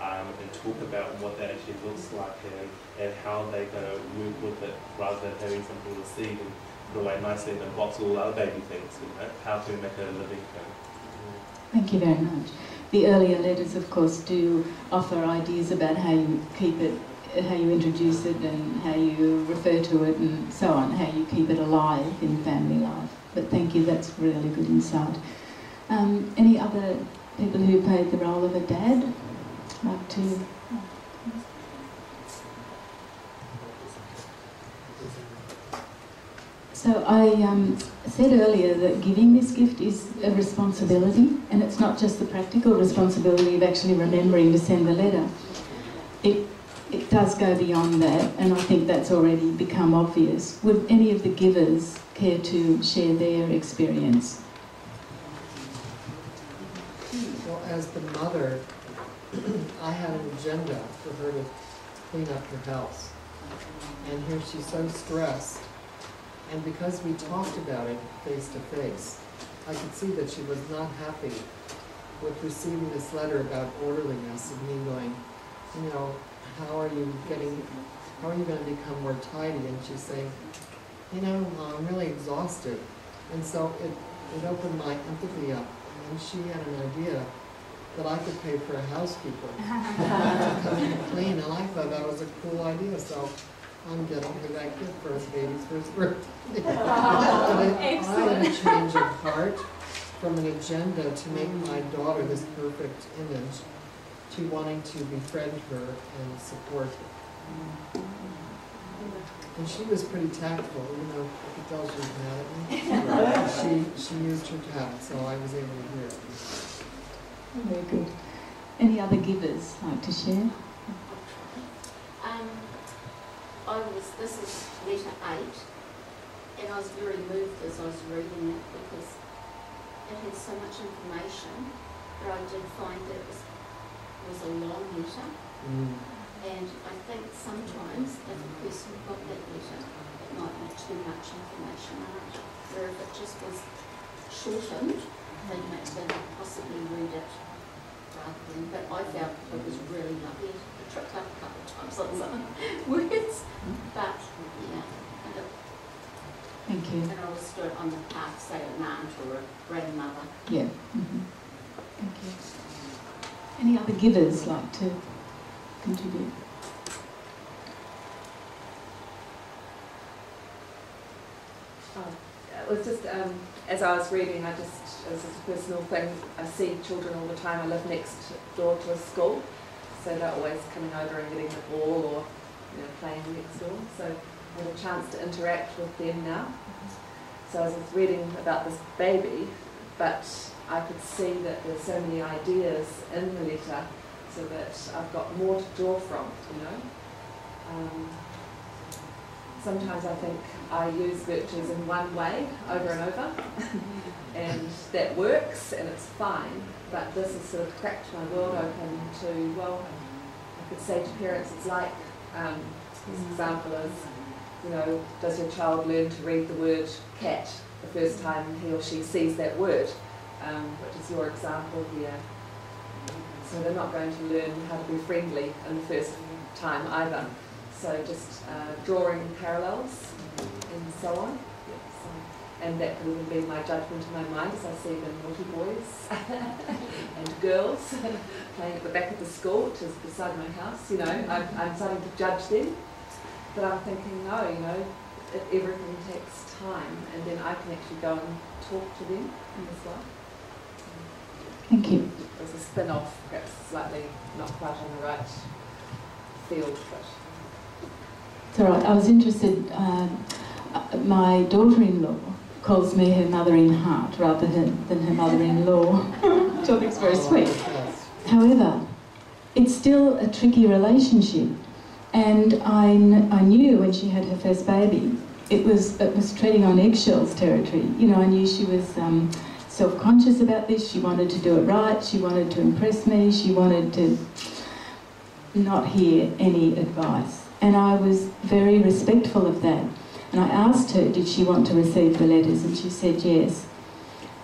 and talk about what that actually looks like, and how they're going to work with it, rather than having something received and put away nicely in a box, all other baby things, you know, how to make it a living thing. Thank you very much. The earlier letters, of course, do offer ideas about how you keep it, how you introduce it, and how you refer to it, and so on, how you keep it alive in family life. But thank you, that's really good insight. Any other people who played the role of a dad like to? So I said earlier that giving this gift is a responsibility, and it's not just the practical responsibility of actually remembering to send the letter. It does go beyond that, and I think that's already become obvious. Would any of the givers care to share their experience? Well, as the mother, I had an agenda for her to clean up her house. And here she's so stressed. And because we talked about it face to face, I could see that she was not happy with receiving this letter about orderliness, and me going, you know, how are you going to become more tidy? And she's saying, you know, I'm really exhausted. And so it opened my empathy up. And she had an idea that I could pay for a housekeeper to come in and clean. And I thought that was a cool idea. So I'm getting her that gift for his baby's first birthday. I had a change of heart from an agenda to make my daughter this perfect image, to wanting to befriend her and support her. And she was pretty tactful, even though I could tell she was mad at me. She used her tact, so I was able to hear it. Very good. Any other givers like to share? This is letter 8, and I was very moved as I was reading it, because it had so much information, but I did find that it was a long letter. And I think sometimes if a person got that letter, it might be too much information on it, where if it just was shortened, they might possibly read it rather than, but I felt it was really lovely. I tripped up a couple of times on some words, but yeah. Thank you. And I was stood on the path, say an aunt or a grandmother. Yeah. Thank you. Any other givers like to contribute? It was just, as I was reading, as a personal thing, I see children all the time. I live next door to a school, so they're always coming over and getting the ball or playing next door. So I have a chance to interact with them now. So I was reading about this baby, but I could see that there's so many ideas in the letter, so that I've got more to draw from, sometimes I think I use virtues in one way over and over, and that works and it's fine, but this has sort of cracked my world open to, well, I could say to parents, it's like, this example is, does your child learn to read the word cat the first time he or she sees that word, which is your example here. So they're not going to learn how to be friendly in the first time either. So just drawing parallels and so on. And that could even be my judgment in my mind as I see the naughty boys and girls playing at the back of the school, which is beside my house. I'm starting to judge them. But I'm thinking, no, everything takes time, and then I can actually go and talk to them as well. Thank you. It was a spin-off, perhaps slightly not quite on the right field, but... It's all right. I was interested, my daughter-in-law calls me her mother-in-heart rather than her mother-in-law, which I think is very sweet. However, it's still a tricky relationship, and I knew when she had her first baby, it was treading on eggshells territory. I knew she was self-conscious about this. She wanted to do it right. She wanted to impress me. She wanted to not hear any advice. And I was very respectful of that. And I asked her, did she want to receive the letters? And she said yes.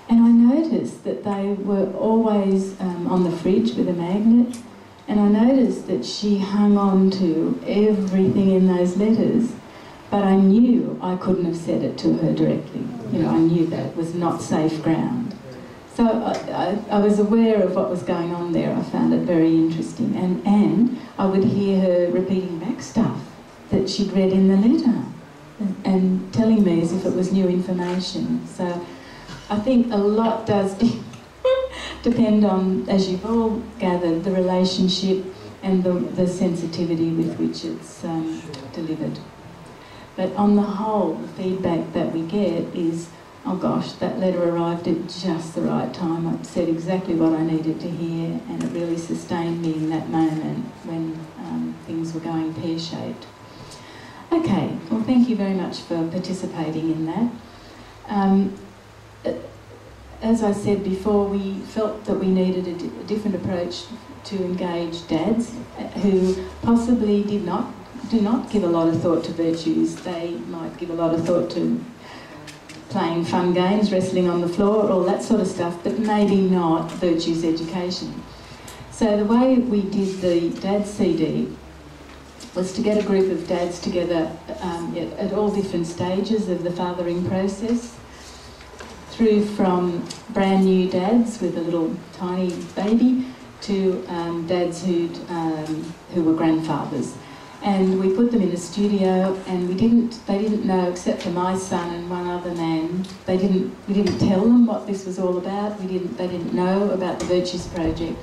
And I noticed that they were always on the fridge with a magnet. And I noticed that she hung on to everything in those letters. But I knew I couldn't have said it to her directly. I knew that was not safe ground. So I was aware of what was going on there. I found it very interesting. And I would hear her repeating back stuff that she'd read in the letter and telling me as if it was new information. So I think a lot does depend on, as you've all gathered, the relationship and the sensitivity with which it's delivered. But on the whole, the feedback that we get is, oh gosh, that letter arrived at just the right time. I said exactly what I needed to hear, and it really sustained me in that moment when things were going pear-shaped. Okay, well, thank you very much for participating in that. As I said before, we felt that we needed a different approach to engage dads who possibly do not give a lot of thought to virtues. They might give a lot of thought to playing fun games, wrestling on the floor, all that sort of stuff, but maybe not virtues education. So the way we did the Dad CD was to get a group of dads together at all different stages of the fathering process, through from brand new dads with a little tiny baby to dads who were grandfathers. And we put them in a studio, and they didn't know, except for my son and one other man, we didn't tell them what this was all about. They didn't know about the Virtues Project.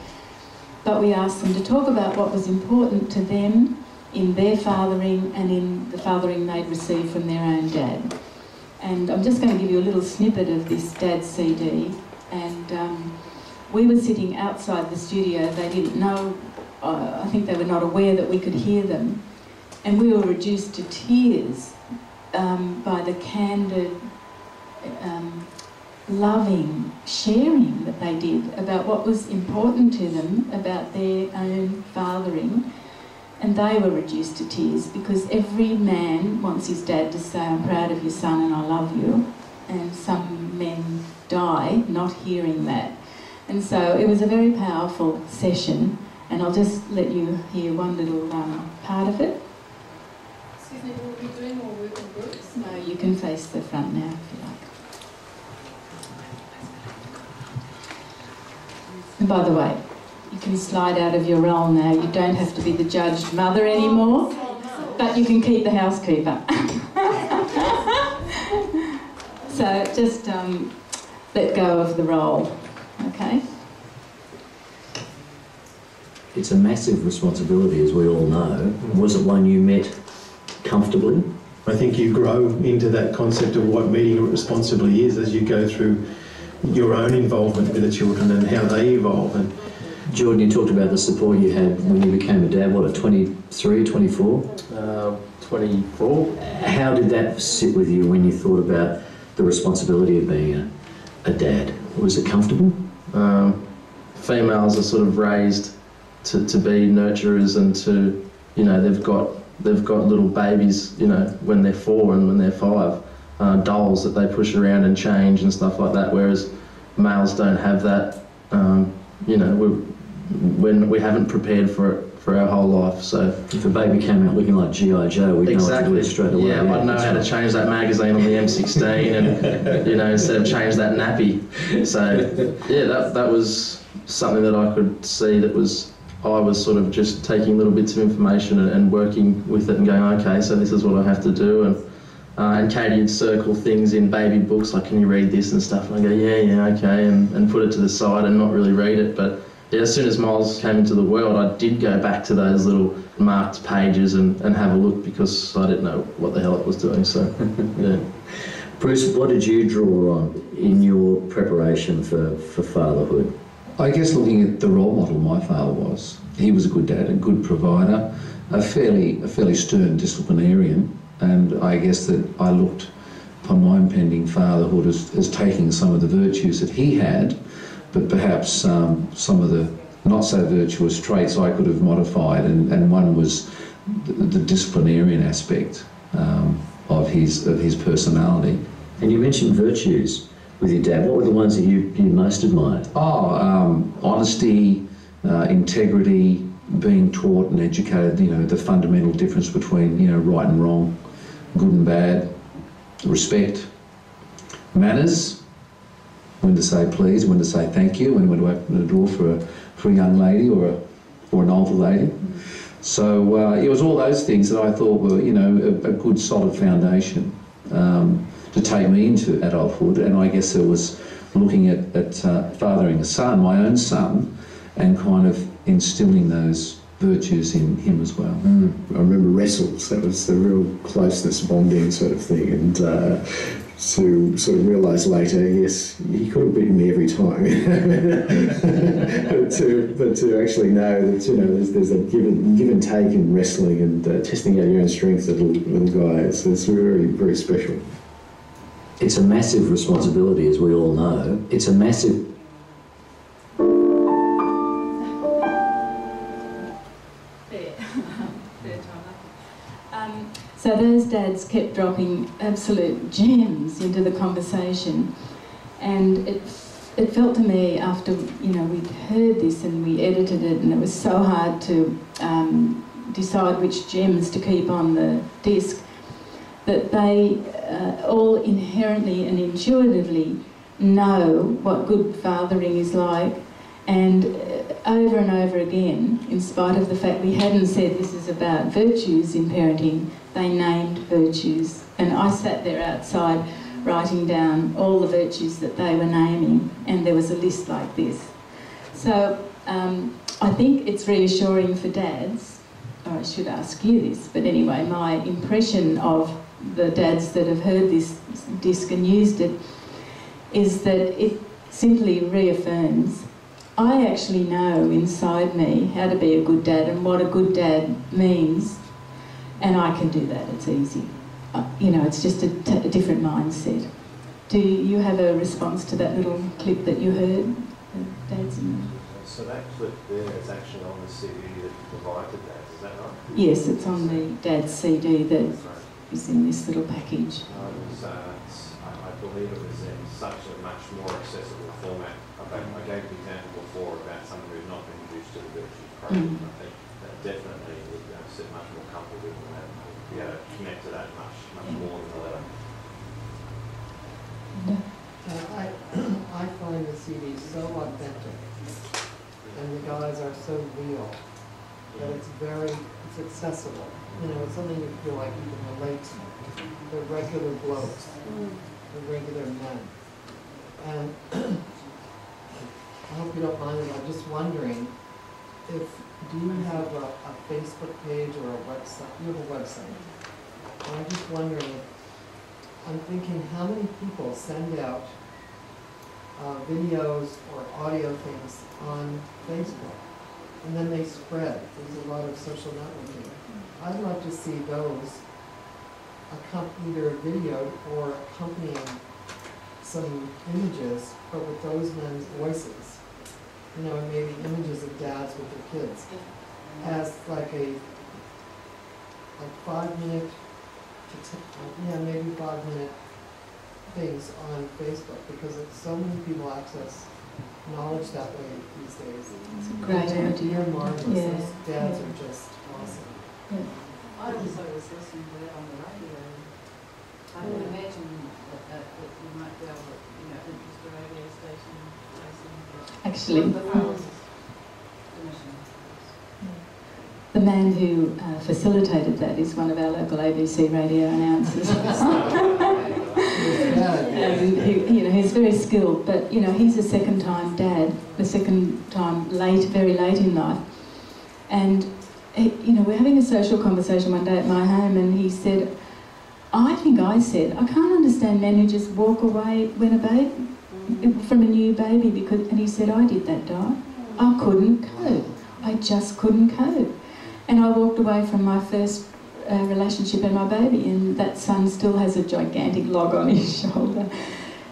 But we asked them to talk about what was important to them in their fathering and in the fathering they'd received from their own dad. And I'm just going to give you a little snippet of this Dad CD. And we were sitting outside the studio. They didn't know, I think they were not aware that we could hear them. And we were reduced to tears by the candid, loving sharing that they did about what was important to them about their own fathering. And they were reduced to tears because every man wants his dad to say, I'm proud of your son and I love you. And some men die not hearing that. And so it was a very powerful session, and I'll just let you hear one little part of it. Excuse me, will we be doing more work in groups? No, you can face the front now if you like. And by the way, You can slide out of your role now. You don't have to be the judged mother anymore, but you can keep the housekeeper. So just let go of the role, okay? It's a massive responsibility, as we all know. Was it one you met comfortably? I think you grow into that concept of what meeting it responsibly is as you go through your own involvement with the children and how they evolve. And Jordan, you talked about the support you had when you became a dad, what, at 23, 24? 24. How did that sit with you when you thought about the responsibility of being a dad? Was it comfortable? Females are sort of raised to be nurturers and to, you know, they've got little babies, you know, when they're 4 and when they're 5, dolls that they push around and change and stuff like that, whereas males don't have that. You know, we haven't prepared for it for our whole life. So if a baby came out looking like G.I. Joe, we'd know what to do straight away. Yeah, I'd know how to change that magazine on the M16 and, you know, instead of change that nappy. So yeah, that was something that I could see that was, I was sort of just taking little bits of information and working with it and going, okay, so this is what I have to do. And Katie would circle things in baby books, like, can you read this and stuff? And I go, yeah, okay, and put it to the side and not really read it. But yeah, as soon as Miles came into the world, I did go back to those little marked pages and have a look, because I didn't know what the hell it was doing, so yeah. Bruce, what did you draw on in your preparation for fatherhood? I guess looking at the role model my father was. He was a good dad, a good provider, a fairly stern disciplinarian, and I guess that I looked upon my impending fatherhood as taking some of the virtues that he had, but perhaps some of the not so virtuous traits I could have modified, and one was the disciplinarian aspect of his personality. And you mentioned virtues with your dad. What were the ones that you most admired? Honesty, integrity, being taught and educated, you know, the fundamental difference between, you know, right and wrong, good and bad, respect, manners, when to say please, when to say thank you, when to open the door for a young lady or an older lady. So it was all those things that I thought were, you know, a good solid foundation to take me into adulthood. And I guess it was looking at fathering a son, my own son, and kind of instilling those virtues in him as well. I remember wrestles, that was the real closeness bonding sort of thing, and to sort of realise later, yes, he could have beaten me every time, but to actually know that, you know, there's a give and take in wrestling and testing out your own strength as a little guy. It's very, very special. It's a massive responsibility, as we all know. It's a massive... So those dads kept dropping absolute gems into the conversation, and it felt to me, after, you know, we'd heard this and we edited it, and it was so hard to decide which gems to keep on the disc, that they all inherently and intuitively know what good fathering is like, and over and over again, in spite of the fact we hadn't said this is about virtues in parenting, they named virtues. And I sat there outside writing down all the virtues that they were naming, and there was a list like this. So I think it's reassuring for dads, or I should ask you this, but anyway, my impression of the dads that have heard this disc and used it is that it simply reaffirms, I actually know inside me how to be a good dad and what a good dad means, and I can do that, it's easy. You know, it's just a different mindset. Do you have a response to that little clip that you heard, dads? So that clip there is actually on the CD that you provide to dads, is that right? Yes, it's on the dad's CD that is in this little package. I believe it was in such a much more accessible format. I gave the example before about someone who's not been introduced to the virtues program. I think that definitely would sit much more comfortable with that, be able to connect to that much more than the letter. I find the CD so authentic. and the guys are so real that it's accessible. You know, it's something you feel like you can relate to. The regular blokes, the regular men. And I hope you don't mind, I'm just wondering if, do you have a Facebook page or a website? You have a website. And I'm just wondering, I'm thinking how many people send out videos or audio things on Facebook, and then they spread. There's a lot of social networking. I'd love to see those either videoed or accompanying some images, but with those men's voices. You know, and maybe images of dads with their kids, as like a 5-minute to maybe 5-minute things on Facebook, because so many people access knowledge that way these days. It's a great idea. They're marvelous. Yeah. Those dads are just awesome. Yeah. I also was listening to that on the radio. I can imagine that you might be able to, interest the radio station. Actually, Permission. the man who facilitated that is one of our local ABC radio announcers. He's very skilled, but he's a second-time dad, the second time very late in life, and we're having a social conversation one day at my home, and he said, I can't understand men who just walk away from a new baby and he said, I did that, Di. I couldn't cope. I just couldn't cope. And I walked away from my first relationship and my baby, and that son still has a gigantic log on his shoulder.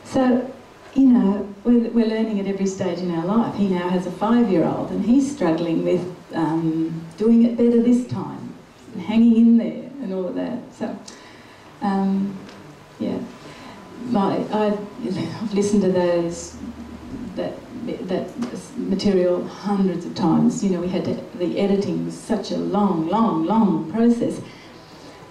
So, we're learning at every stage in our life. He now has a 5-year-old, and he's struggling with doing it better this time, and hanging in there, and all of that. So, yeah. I've listened to that material hundreds of times. We had the editing was such a long process,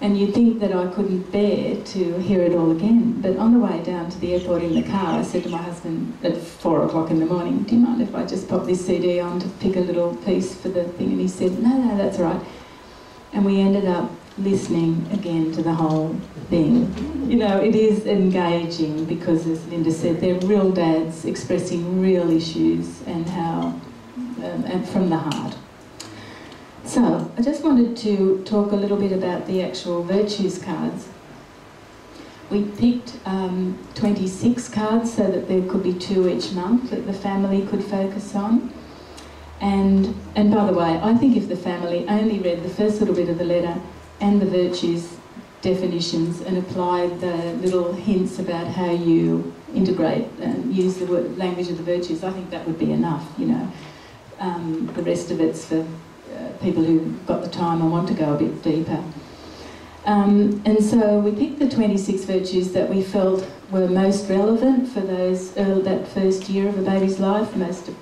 and you'd think that I couldn't bear to hear it all again. But on the way down to the airport in the car, I said to my husband at 4 o'clock in the morning, do you mind if I just pop this CD on to pick a little piece for the thing? And he said, no, that's all right. And we ended up listening again to the whole thing. It is engaging because, as Linda said, they're real dads expressing real issues and how, and from the heart. So, I just wanted to talk a little bit about the actual virtues cards. We picked 26 cards so that there could be 2 each month that the family could focus on. And by the way, I think if the family only read the first little bit of the letter and the virtues definitions and applied the little hints about how you integrate and use the language of the virtues, I think that would be enough, The rest of it's for people who've got the time and want to go a bit deeper. And so we picked the 26 virtues that we felt were most relevant for that first year of a baby's life, the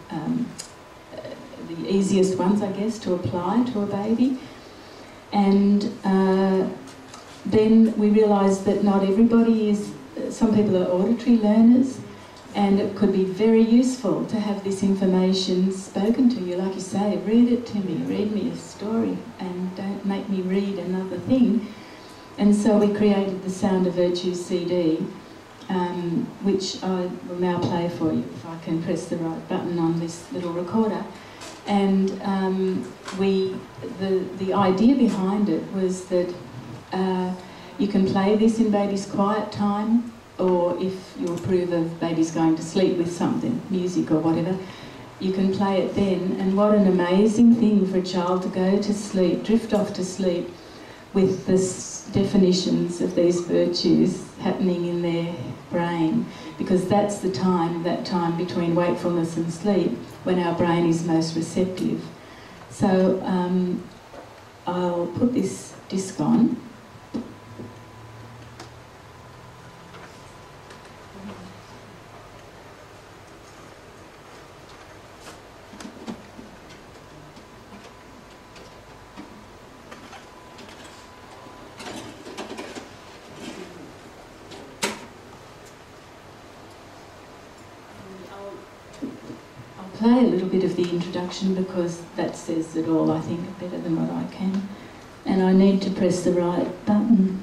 easiest ones, I guess, to apply to a baby. And then we realised that not everybody is, some people are auditory learners, and it could be very useful to have this information spoken to you. Like you say, read it to me, read me a story, and don't make me read another thing. And so we created the Sound of Virtue CD, which I will now play for you if I can press the right button on this little recorder. And the idea behind it was that you can play this in baby's quiet time, or if you approve of baby's going to sleep with something, music or whatever, you can play it then. And what an amazing thing for a child to go to sleep, drift off to sleep, with the definitions of these virtues happening in their brain, because that's the time, that time between wakefulness and sleep, when our brain is most receptive. So I'll put this disc on. play a little bit of the introduction because that says it all, I think, better than what I can. And I need to press the right button.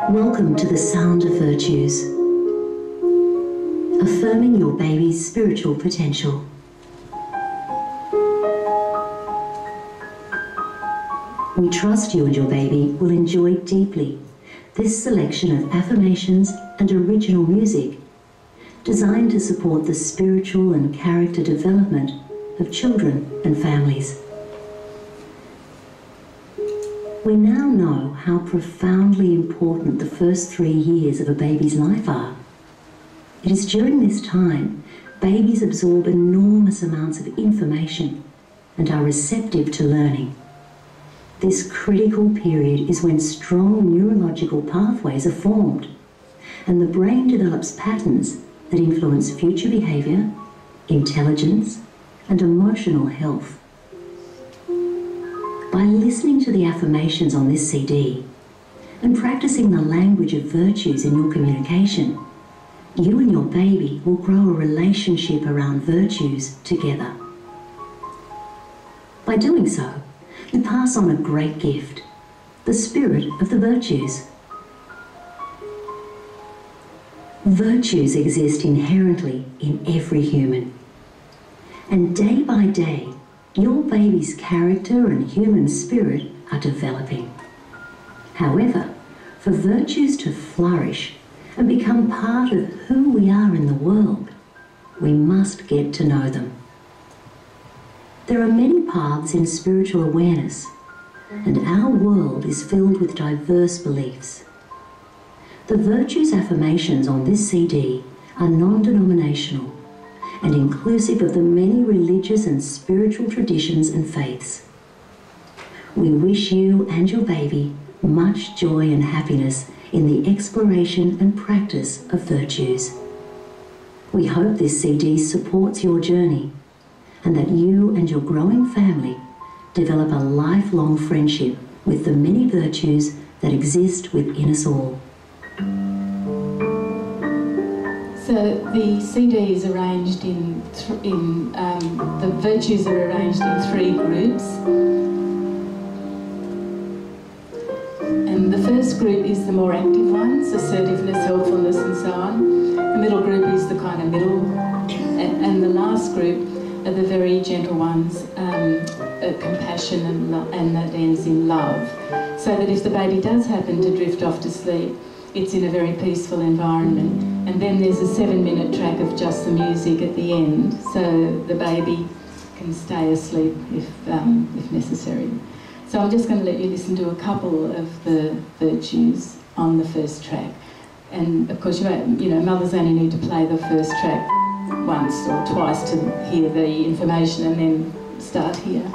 Welcome to the Sound of Virtues, affirming your baby's spiritual potential. We trust you and your baby will enjoy deeply this selection of affirmations and original music designed to support the spiritual and character development of children and families. We now know how profoundly important the first 3 years of a baby's life are. It is during this time babies absorb enormous amounts of information and are receptive to learning. This critical period is when strong neurological pathways are formed and the brain develops patterns that influence future behaviour, intelligence and emotional health. By listening to the affirmations on this CD and practicing the language of virtues in your communication, you and your baby will grow a relationship around virtues together. By doing so, you pass on a great gift, the spirit of the virtues. Virtues exist inherently in every human, and day by day, your baby's character and human spirit are developing. However, for virtues to flourish and become part of who we are in the world, we must get to know them. There are many paths in spiritual awareness, and our world is filled with diverse beliefs. The virtues affirmations on this CD are non-denominational and inclusive of the many religious and spiritual traditions and faiths. We wish you and your baby much joy and happiness in the exploration and practice of virtues. We hope this CD supports your journey and that you and your growing family develop a lifelong friendship with the many virtues that exist within us all. So the CD is arranged the virtues are arranged in 3 groups. And the first group is the more active ones, assertiveness, helpfulness and so on. The middle group is the kind of middle. And the last group are the very gentle ones, compassion and that ends in love. So that if the baby does happen to drift off to sleep, it's in a very peaceful environment. And then there's a 7-minute track of just the music at the end, so the baby can stay asleep if necessary. So I'm just going to let you listen to a couple of the virtues on the first track. And of course, mothers only need to play the first track once or twice to hear the information and then start here.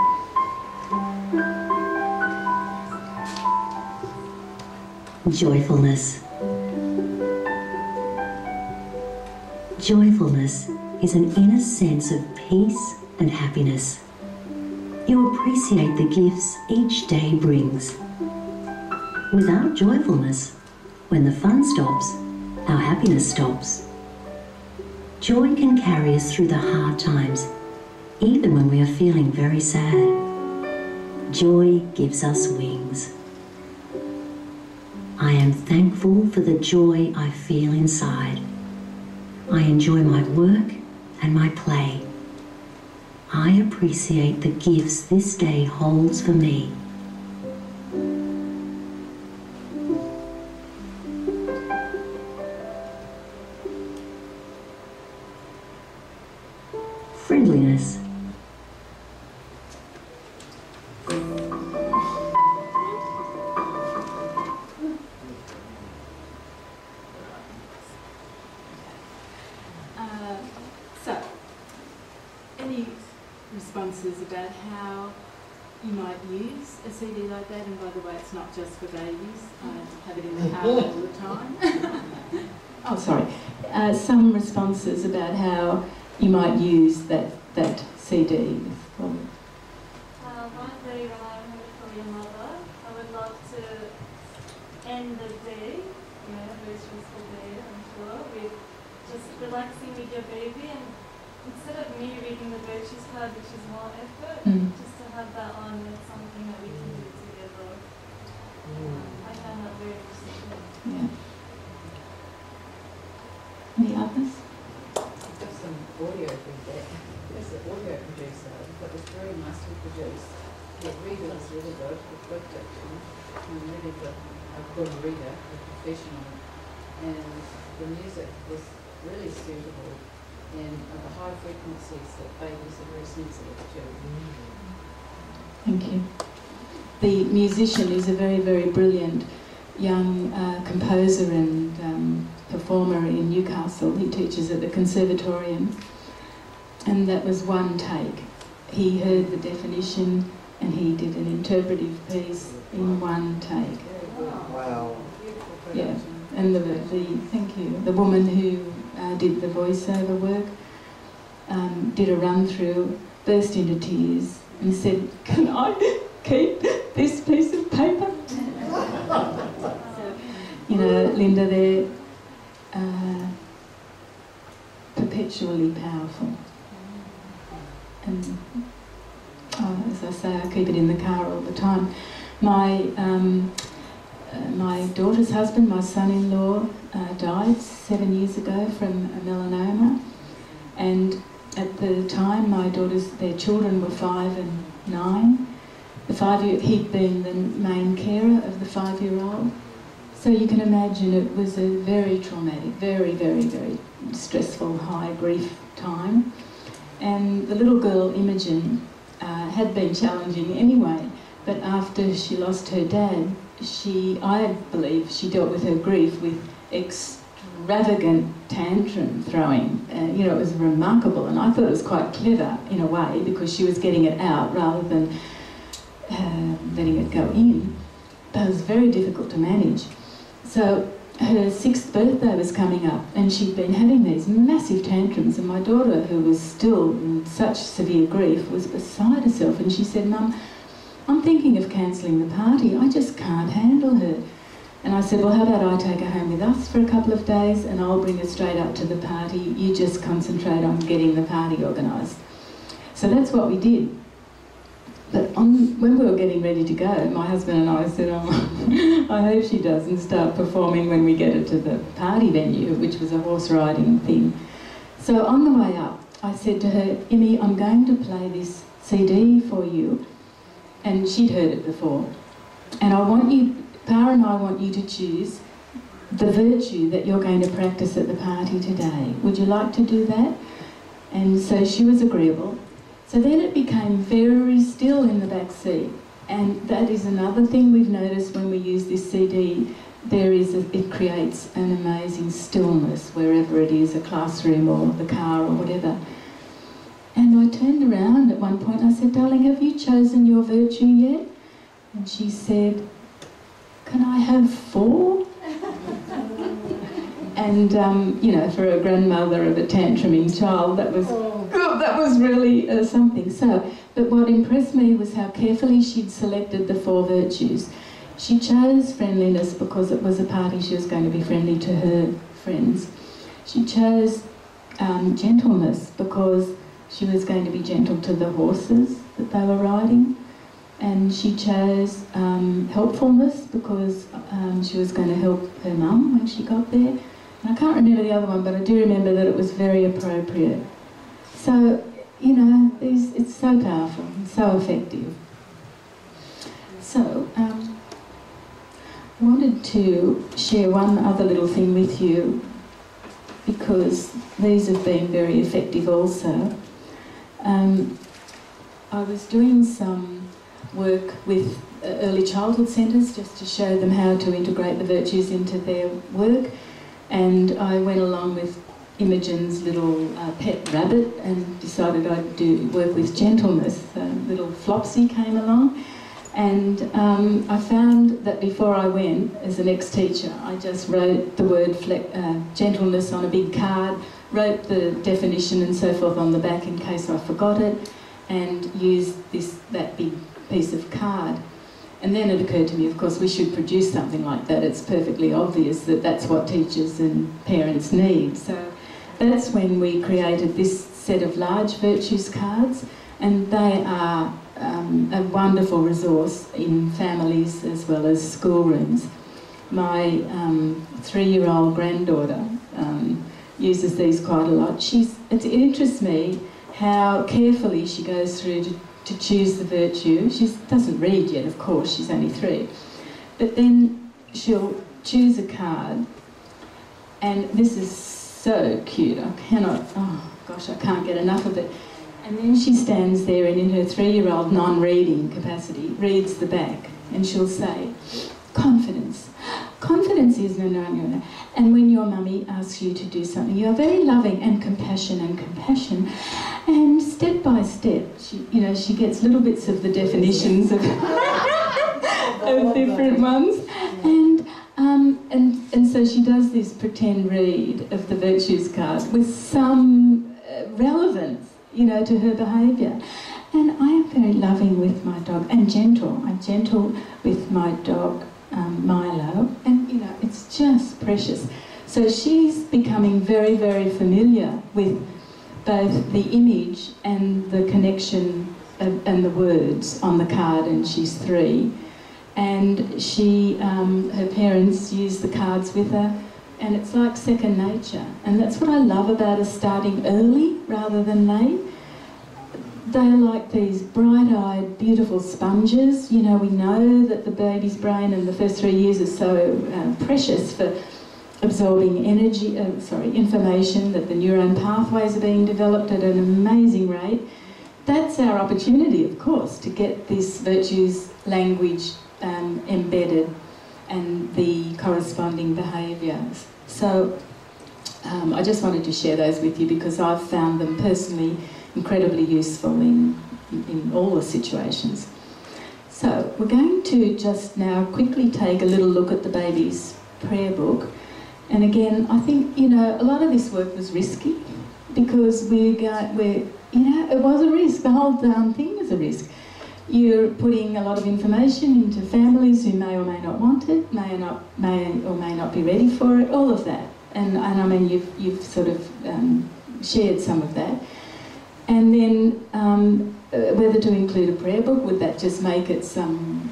Joyfulness. Joyfulness is an inner sense of peace and happiness. You appreciate the gifts each day brings. Without joyfulness, when the fun stops, our happiness stops. Joy can carry us through the hard times, even when we are feeling very sad. Joy gives us wings. I am thankful for the joy I feel inside. I enjoy my work and my play. I appreciate the gifts this day holds for me. Friendliness. So, any responses about how you might use a CD like that, and by the way, it's not just for babies. I have it in the car all the time. Oh, sorry. Some responses about how you might use that CD. One day when I'm here for your mother, I would love to end the day, a very stressful day, I'm sure, with just relaxing with your baby, and instead of me reading the virtues card, which is more effort, just to have that on with something that we can do together. I find that very interesting. Yeah. Any others? I've got some audio from that. As an audio producer, that was very nicely produced. The reader was really good, the production, and really good, a good reader, a professional. And the music was really suitable and the high frequencies that babies are very sensitive to. Thank you. The musician is a very, very brilliant young composer and performer in Newcastle. He teaches at the Conservatorium, and that was one take. He heard the definition and he did an interpretive piece in one take. Wow. Yeah, and thank you. The woman who did the voiceover work did a run through, burst into tears, and said, "Can I keep this piece of paper?" You know, Linda, they're perpetually powerful. And as I say, I keep it in the car all the time. My daughter's husband, my son-in-law, died 7 years ago from a melanoma, and at the time their children were 5 and 9. He'd been the main carer of the 5-year-old. So you can imagine it was a very traumatic, very, very, very stressful, high grief time. And the little girl, Imogen, had been challenging anyway, but after she lost her dad, I believe she dealt with her grief with extravagant tantrum throwing. It was remarkable, and I thought it was quite clever in a way, because she was getting it out rather than letting it go in. But it was very difficult to manage. So her 6th birthday was coming up, and she'd been having these massive tantrums, and my daughter, who was still in such severe grief, was beside herself, and she said, "Mum, I'm thinking of cancelling the party. I just can't handle her." And I said, "Well, how about I take her home with us for a couple of days, and I'll bring her straight up to the party. You just concentrate on getting the party organised." So that's what we did. But when we were getting ready to go, my husband and I said, "Oh, I hope she doesn't start performing when we get her to the party venue," which was a horse riding thing. So on the way up, I said to her, "Immy, I'm going to play this CD for you." And she'd heard it before. "And I want you, Pa and I want you to choose the virtue that you're going to practice at the party today. Would you like to do that?" And so she was agreeable. So then it became very still in the back seat, and that is another thing we've noticed when we use this CD. It creates an amazing stillness wherever it is, a classroom or the car or whatever. And I turned around at one point and I said, "Darling, have you chosen your virtue yet?" And she said, "Can I have 4? And, for a grandmother of a tantruming child, that was really something. But what impressed me was how carefully she'd selected the 4 virtues. She chose friendliness because it was a party she was going to be friendly to her friends. She chose gentleness because she was going to be gentle to the horses that they were riding. And she chose helpfulness because she was going to help her mum when she got there. And I can't remember the other one, but I do remember that it was very appropriate. So, it's so powerful and so effective. So, I wanted to share one other little thing with you, because these have been very effective also. I was doing some work with early childhood centres just to show them how to integrate the virtues into their work, and I went along with Imogen's little pet rabbit and decided I'd work with gentleness. Little Flopsy came along, and I found that before I went, as an ex-teacher, I just wrote the word gentleness on a big card, wrote the definition and so forth on the back in case I forgot it, and used that big piece of card. And then it occurred to me, of course, we should produce something like that. It's perfectly obvious that that's what teachers and parents need. So that's when we created this set of large virtues cards, and they are a wonderful resource in families as well as schoolrooms. My 3-year-old granddaughter uses these quite a lot. It interests me how carefully she goes through to choose the virtue. She doesn't read yet, of course, she's only 3. But then she'll choose a card, and this is so cute. I can't get enough of it. And then she stands there and in her 3-year-old non-reading capacity reads the back, and she'll say, confidence. Confidence is no. And when your mummy asks you to do something, you're very loving, and compassion. And step by step, she gets little bits of the definitions of, of different ones. And so she does this pretend read of the virtues card with some relevance, to her behaviour. And I am very loving with my dog, and gentle. I'm gentle with my dog, Milo, and it's just precious. So she's becoming very, very familiar with both the image and the connection and the words on the card, and she's 3. And her parents use the cards with her, and it's like second nature. And that's what I love about us starting early rather than late. They're like these bright-eyed, beautiful sponges. We know that the baby's brain in the first 3 years is so precious for absorbing information, that the neuron pathways are being developed at an amazing rate. That's our opportunity, of course, to get this virtues language embedded and the corresponding behaviours. So I just wanted to share those with you because I've found them personally incredibly useful in all the situations. So we're going to just now quickly take a little look at the baby's prayer book. And again, I think, a lot of this work was risky because it was a risk. The whole damn thing was a risk. You're putting a lot of information into families who may or may not want it, may or may not be ready for it, all of that. And I mean, you've sort of shared some of that. And then whether to include a prayer book, would that just make it some,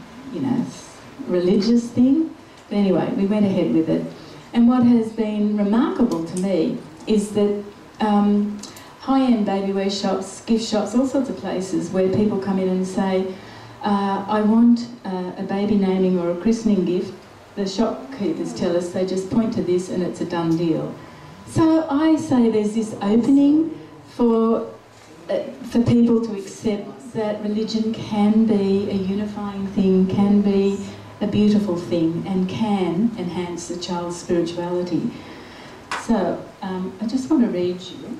religious thing? But anyway, we went ahead with it. And what has been remarkable to me is that high-end baby wear shops, gift shops, all sorts of places where people come in and say, I want a baby naming or a christening gift. The shopkeepers tell us they just point to this and it's a done deal. So I say there's this opening for people to accept that religion can be a unifying thing, can be a beautiful thing, and can enhance the child's spirituality. So I just want to read you.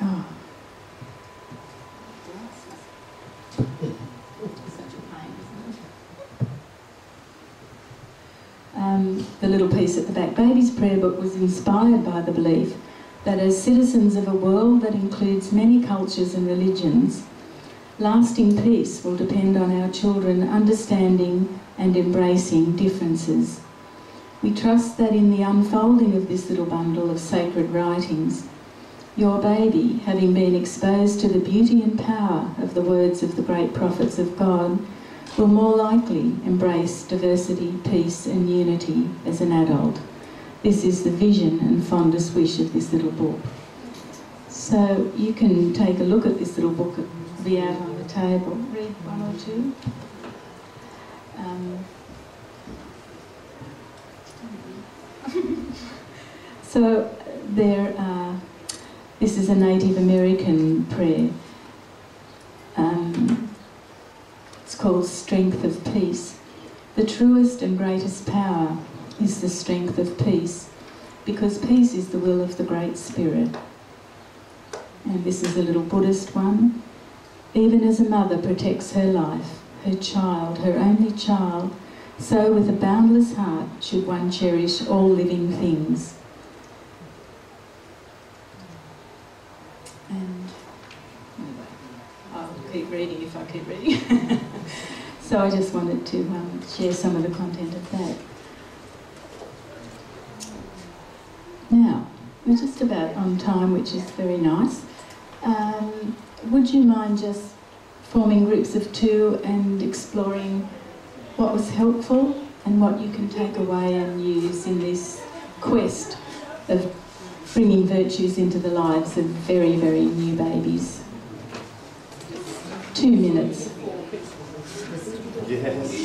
Oh. Such a pain, isn't it? The little piece at the back. Baby's prayer book was inspired by the belief that as citizens of a world that includes many cultures and religions, lasting peace will depend on our children understanding and embracing differences. We trust that in the unfolding of this little bundle of sacred writings, your baby, having been exposed to the beauty and power of the words of the great prophets of God, will more likely embrace diversity, peace and unity as an adult. This is the vision and fondest wish of this little book. So you can take a look at this little book, it'll be out on the table. Read one or two. So this is a Native American prayer. It's called Strength of Peace. The truest and greatest power is the strength of peace, because peace is the will of the Great Spirit. And this is a little Buddhist one. Even as a mother protects her life, her child, her only child, so with a boundless heart should one cherish all living things. And I'll keep reading if I keep reading. So I just wanted to share some of the content of that. Now, we're just about on time, which is very nice. Would you mind just forming groups of 2 and exploring what was helpful and what you can take away and use in this quest of bringing virtues into the lives of very, very new babies? 2 minutes. Yes.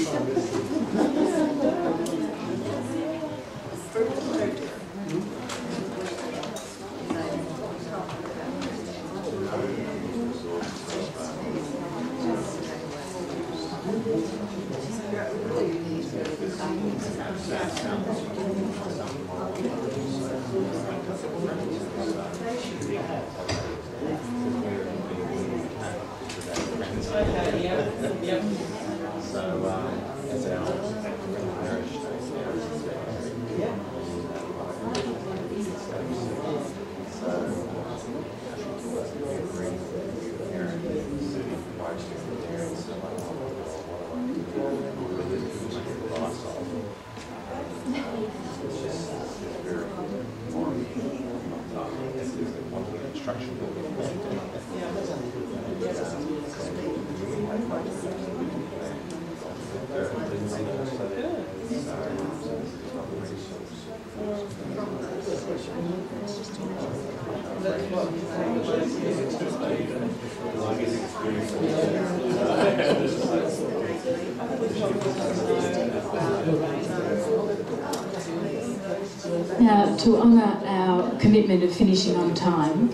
Now, to honour our commitment of finishing on time,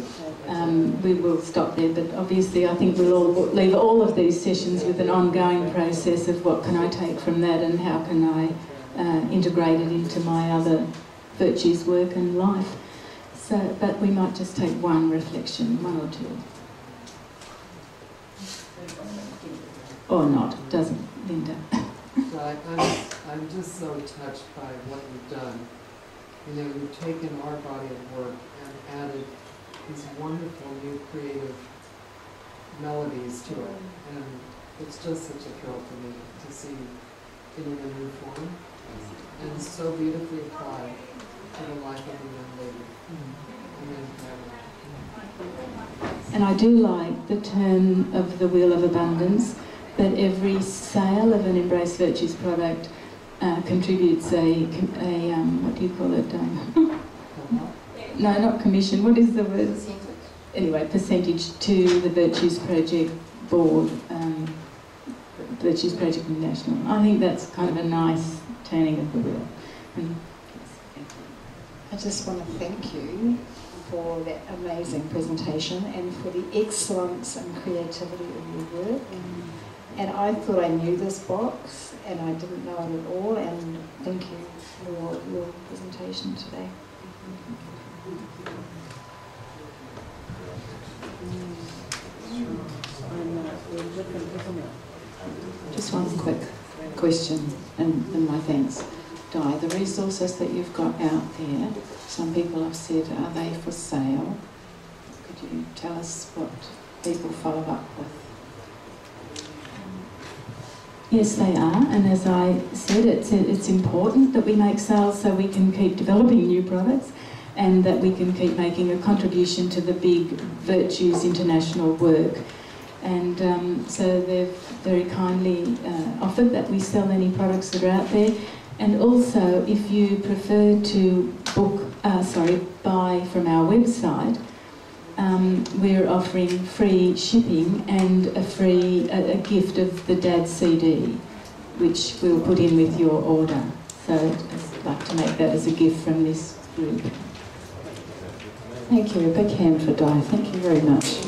we will stop there, but obviously I think we'll all leave all of these sessions with an ongoing process of what can I take from that and how can I integrate it into my other virtues, work and life. So, but we might just take one reflection, 1 or 2. Or not, doesn't, Linda? I'm just so touched by what you've done. You know, you've taken our body of work and added these wonderful new creative melodies to it. And it's just such a thrill for me to see it in a new form and so beautifully applied to the life of a young lady. And I do like the term of the Wheel of Abundance, that every sale of an Embrace Virtues product contributes a what do you call it? No, not commission. What is the word? Anyway, percentage to the Virtues Project board, Virtues Project International. I think that's kind of a nice turning of the wheel. I just want to thank you for that amazing presentation and for the excellence and creativity of your work. And I thought I knew this box, and I didn't know it at all, and thank you for your presentation today. Just one quick question, and my thanks. Di, the resources that you've got out there, some people have said, are they for sale? Could you tell us what people follow up with? Yes, they are, and as I said, it's important that we make sales so we can keep developing new products and that we can keep making a contribution to the big Virtues International work. And so they've very kindly offered that we sell any products that are out there. And also, if you prefer to buy from our website, we're offering free shipping and a gift of the Dad CD, which we'll put in with your order. So I'd like to make that as a gift from this group. Thank you. A big hand for Di. Thank you very much.